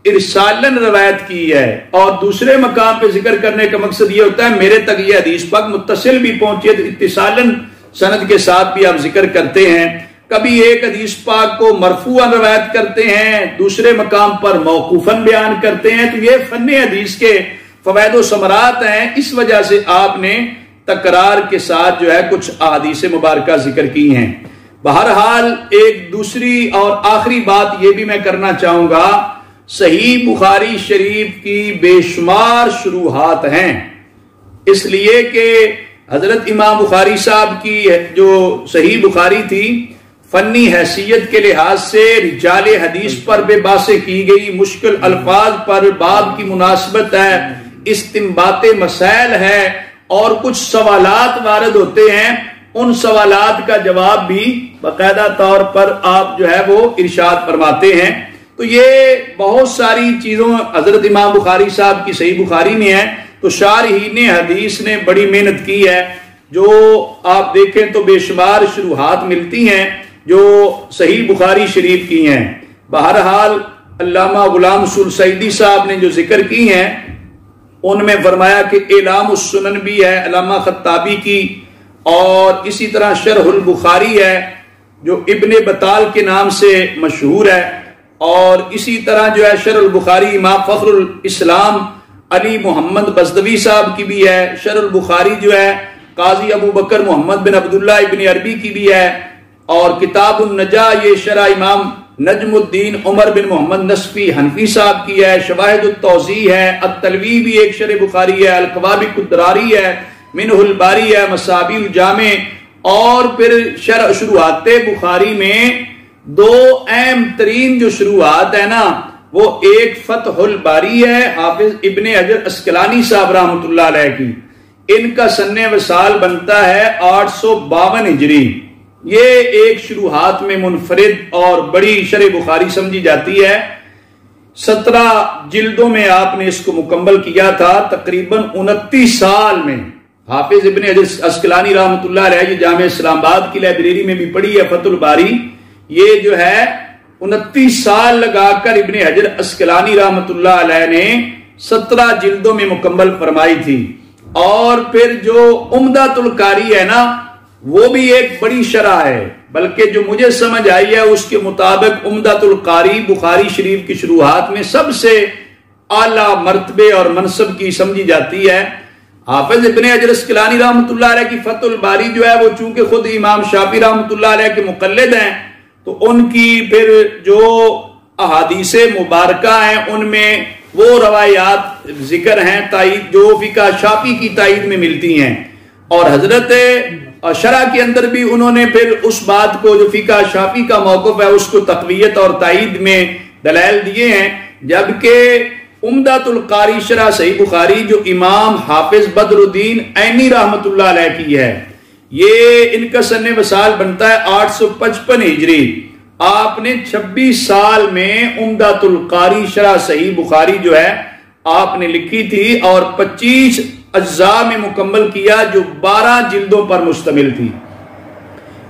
ارسالن روایت کی ہے اور دوسرے مقام پہ ذکر کرنے کا مقصد یہ ہوتا ہے میرے تک یہ حدیث پاک متصل بھی پہنچی ہے، تو اتصالن سند کے ساتھ بھی آپ ذکر کرتے ہیں۔ کبھی ایک حدیث پاک کو مرفوعاً روایت کرتے ہیں، دوسرے مقام پر موقوفاً بیان کرتے ہیں، تو یہ فن حدیث کے فوائد و ثمرات ہیں۔ اس وجہ سے آپ نے تکرار کے ساتھ جو ہے کچھ احادیث مبارکہ ذکر کی ہیں۔ بہرحال ایک دوسری اور آخری بات یہ بھی میں کرنا چاہوں گا، صحیح بخاری شریف کی بے شمار شروحات ہیں، اس لیے کہ حضرت امام بخاری صاحب کی جو صحیح بخاری تھی فنی حیثیت کے لحاظ سے رجال حدیث پر بے باسے کی گئی، مشکل الفاظ پر باب کی مناسبت ہے، استنباط مسائل ہے، اور کچھ سوالات وارد ہوتے ہیں، ان سوالات کا جواب بھی باقاعدہ طور پر آپ جو ہے وہ ارشاد فرماتے ہیں۔ تو یہ بہت ساری چیزوں حضرت امام بخاری صاحب کی صحیح بخاری میں ہے، تو شارحین حدیث نے بڑی محنت کی ہے، جو آپ دیکھیں تو بے شمار شروحات ملتی ہیں جو صحیح بخاری شریف کی ہیں۔ بہرحال علامہ غلام رسول سعیدی صاحب نے جو ذکر کی ہیں ان میں فرمایا کہ اعلام السنن بھی ہے علامہ خطابی کی، اور اسی طرح شرح البخاری ہے جو ابن بطال کے نام سے مشہور ہے، اور اسی طرح جو ہے شرح البخاری امام فخر الاسلام علی محمد بزدوی صاحب کی بھی ہے، شرح البخاری جو ہے قاضی ابو بکر محمد بن عبداللہ ابن عربی کی بھی ہے، اور کتاب النجا یہ شرح امام نجم الدین عمر بن محمد نصفی حنفی صاحب کی ہے، شواہد التوضیح ہے، التلوی بھی ایک شرح بخاری ہے، القوابق الدراری ہے، منہ الباری ہے، مصابی الجامع، اور پھر شرح شروحات بخاری میں دو اہم ترین جو شروحات ہے نا، وہ ایک فتح الباری ہے حافظ ابن حجر اسقلانی صاحب رحمۃ اللہ علیہ کی، ان کا سن وصال بنتا ہے 852 ہجری، یہ ایک شروحات میں منفرد اور بڑی شرح بخاری سمجھی جاتی ہے۔ 17 جلدوں میں آپ نے اس کو مکمل کیا تھا، تقریباً 29 سال میں۔ حافظ ابن حجر اسقلانی رحمۃ اللہ علیہ یہ جامع اسلام آباد کی لائبریری میں بھی پڑھی ہے فتح الباری، یہ جو ہے 29 سال لگا کر ابن حجر اسقلانی رحمۃ اللہ علیہ نے 17 جلدوں میں مکمل فرمائی تھی۔ اور پھر جو عمدۃ القاری ہے نا، وہ بھی ایک بڑی شرح ہے، بلکہ جو مجھے سمجھ آئی ہے اس کے مطابق عمدۃ القاری بخاری شریف کی شروحات میں سب سے اعلیٰ مرتبے اور منصب کی سمجھی جاتی ہے۔ حافظ ابن حجر اسقلانی رحمۃ اللہ علیہ کی فتح الباری جو ہے وہ چونکہ خود امام شافعی رحمۃ اللہ علیہ کے مقلد ہیں، تو ان کی پھر جو احادیث مبارکہ ہیں ان میں وہ روایات ذکر ہیں تائید جو فقہ شافعی کی تائید میں ملتی ہیں، اور حضرت شرح کے اندر بھی انہوں نے پھر اس بات کو جو فقہ شافعی کا موقف ہے اس کو تقویت اور تائید میں دلائل دیے ہیں۔ جبکہ عمدۃ القاری شرح صحیح بخاری جو امام حافظ بدر الدین عینی رحمۃ اللہ علیہ کی ہے، یہ ان کا سن وصال بنتا ہے 855 ہجری، آپ نے 26 سال میں عمدۃ القاری شرح صحیح بخاری جو ہے آپ نے لکھی تھی، اور 25 اجزاء میں مکمل کیا جو 12 جلدوں پر مشتمل تھی۔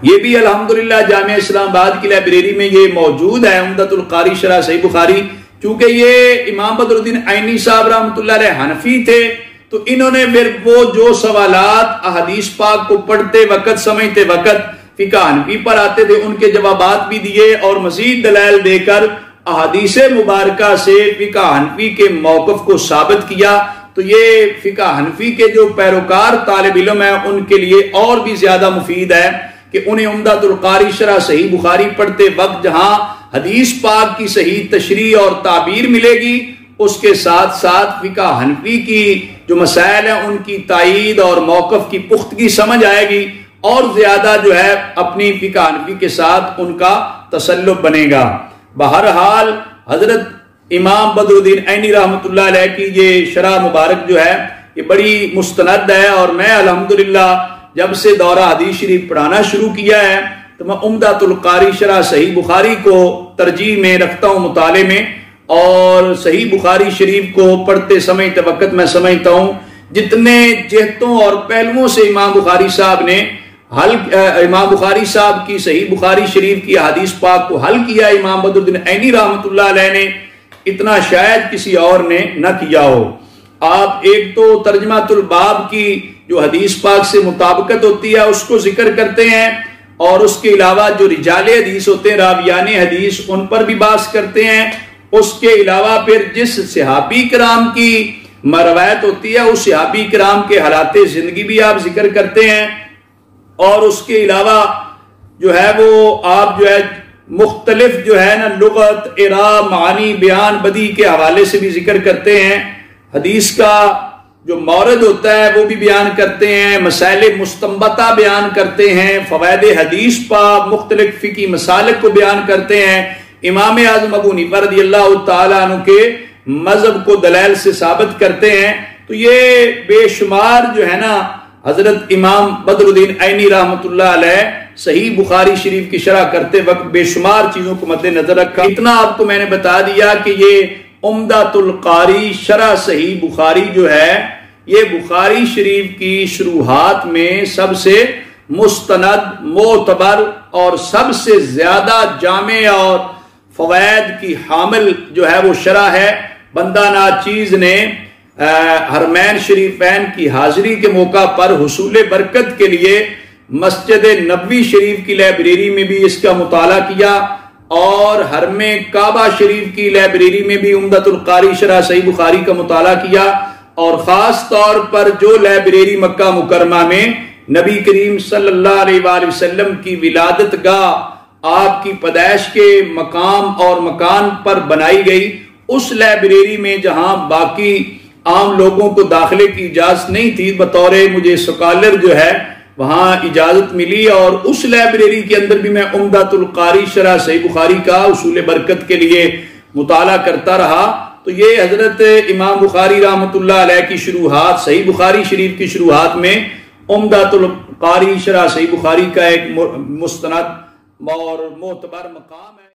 یہ بھی الحمدللہ جامع اسلام آباد کی لائبریری میں یہ موجود ہے عمدۃ القاری شرح صحیح بخاری۔ چونکہ یہ امام بدر الدین عینی صاحب رحمۃ اللہ علیہ حنفی تھے، تو انہوں نے پھر وہ جو سوالات احادیث پاک کو پڑھتے وقت سمجھتے وقت فقہ حنفی پر آتے تھے ان کے جوابات بھی دیے، اور مزید دلائل دے کر احادیث مبارکہ سے فقہ حنفی کے موقف کو ثابت کیا۔ تو یہ فقہ حنفی کے جو پیروکار طالب علم ہیں ان کے لیے اور بھی زیادہ مفید ہے کہ انہیں عمدۃ القاری شرح صحیح بخاری پڑھتے وقت جہاں حدیث پاک کی صحیح تشریح اور تعبیر ملے گی، اس کے ساتھ ساتھ فقہ حنفی کی جو مسائل ہیں ان کی تائید اور موقف کی پختگی سمجھ آئے گی، اور زیادہ جو ہے اپنی فقہ حنفی کے ساتھ ان کا تسلب بنے گا۔ بہرحال حضرت امام بدر الدین عینی رحمۃ اللہ علیہ کی یہ شرح مبارک جو ہے یہ بڑی مستند ہے، اور میں الحمدللہ جب سے دورہ حدیث شریف پڑھانا شروع کیا ہے تو میں عمدۃ القاری شرح صحیح بخاری کو ترجیح میں رکھتا ہوں مطالعے میں، اور صحیح بخاری شریف کو پڑھتے سمجھتے وقت میں سمجھتا ہوں جتنے جہتوں اور پہلوؤں سے امام بخاری صاحب نے امام بخاری صاحب کی صحیح بخاری شریف کی حدیث پاک کو حل کیا امام بدر الدین عینی رحمۃ اللہ علیہ نے، اتنا شاید کسی اور نے نہ کیا ہو۔ آپ ایک تو ترجمہ الباب کی جو حدیث پاک سے مطابقت ہوتی ہے اس کو ذکر کرتے ہیں، اور اس کے علاوہ جو رجال حدیث ہوتے ہیں راویان حدیث ان پر بھی بحث کرتے ہیں، اس کے علاوہ پھر جس صحابی کرام کی روایت ہوتی ہے اس صحابی کرام کے حالات زندگی بھی آپ ذکر کرتے ہیں، اور اس کے علاوہ جو ہے وہ آپ جو ہے مختلف جو ہے نا لغت اعراب معانی بیان بدی کے حوالے سے بھی ذکر کرتے ہیں۔ حدیث کا جو مورد ہوتا ہے وہ بھی بیان کرتے ہیں، مسائل مستنبطہ بیان کرتے ہیں، فوائد حدیث پا مختلف فقہی مسالک کو بیان کرتے ہیں، امام اعظم ابو حنیفہ رضی اللہ تعالیٰ عنہ کے مذہب کو دلائل سے ثابت کرتے ہیں۔ تو یہ بے شمار جو ہے نا حضرت امام بدر الدین عینی رحمۃ اللہ علیہ صحیح بخاری شریف کی شرح کرتے وقت بے شمار چیزوں کو مد نظر رکھا۔ اتنا آپ کو میں نے بتا دیا کہ یہ عمدۃ القاری شرح صحیح بخاری جو ہے یہ بخاری شریف کی شروحات میں سب سے مستند، معتبر اور سب سے زیادہ جامع اور فوائد کی حامل جو ہے وہ شرح ہے۔ بندہ ناچیز نے حرمین شریفین کی حاضری کے موقع پر حصول برکت کے لیے مسجد نبوی شریف کی لائبریری میں بھی اس کا مطالعہ کیا اور حرم کعبہ شریف کی لائبریری میں بھی عمدۃ القاری شرح صحیح بخاری کا مطالعہ کیا، اور خاص طور پر جو لائبریری مکہ مکرمہ میں نبی کریم صلی اللہ علیہ وآلہ وسلم کی ولادت گاہ آپ کی پیدائش کے مقام اور مکان پر بنائی گئی، اس لائبریری میں جہاں باقی عام لوگوں کو داخلے کی اجازت نہیں تھی، بطور مجھے سکالر جو ہے وہاں اجازت ملی، اور اس لائبریری کے اندر بھی میں عمدۃ القاری شرح صحیح بخاری کا حصول برکت کے لیے مطالعہ کرتا رہا۔ تو یہ حضرت امام بخاری رحمۃ اللہ علیہ کی شروحات صحیح بخاری شریف کی شروحات میں عمدۃ القاری شرح صحیح بخاری کا ایک مستند اور معتبر مقام ہے۔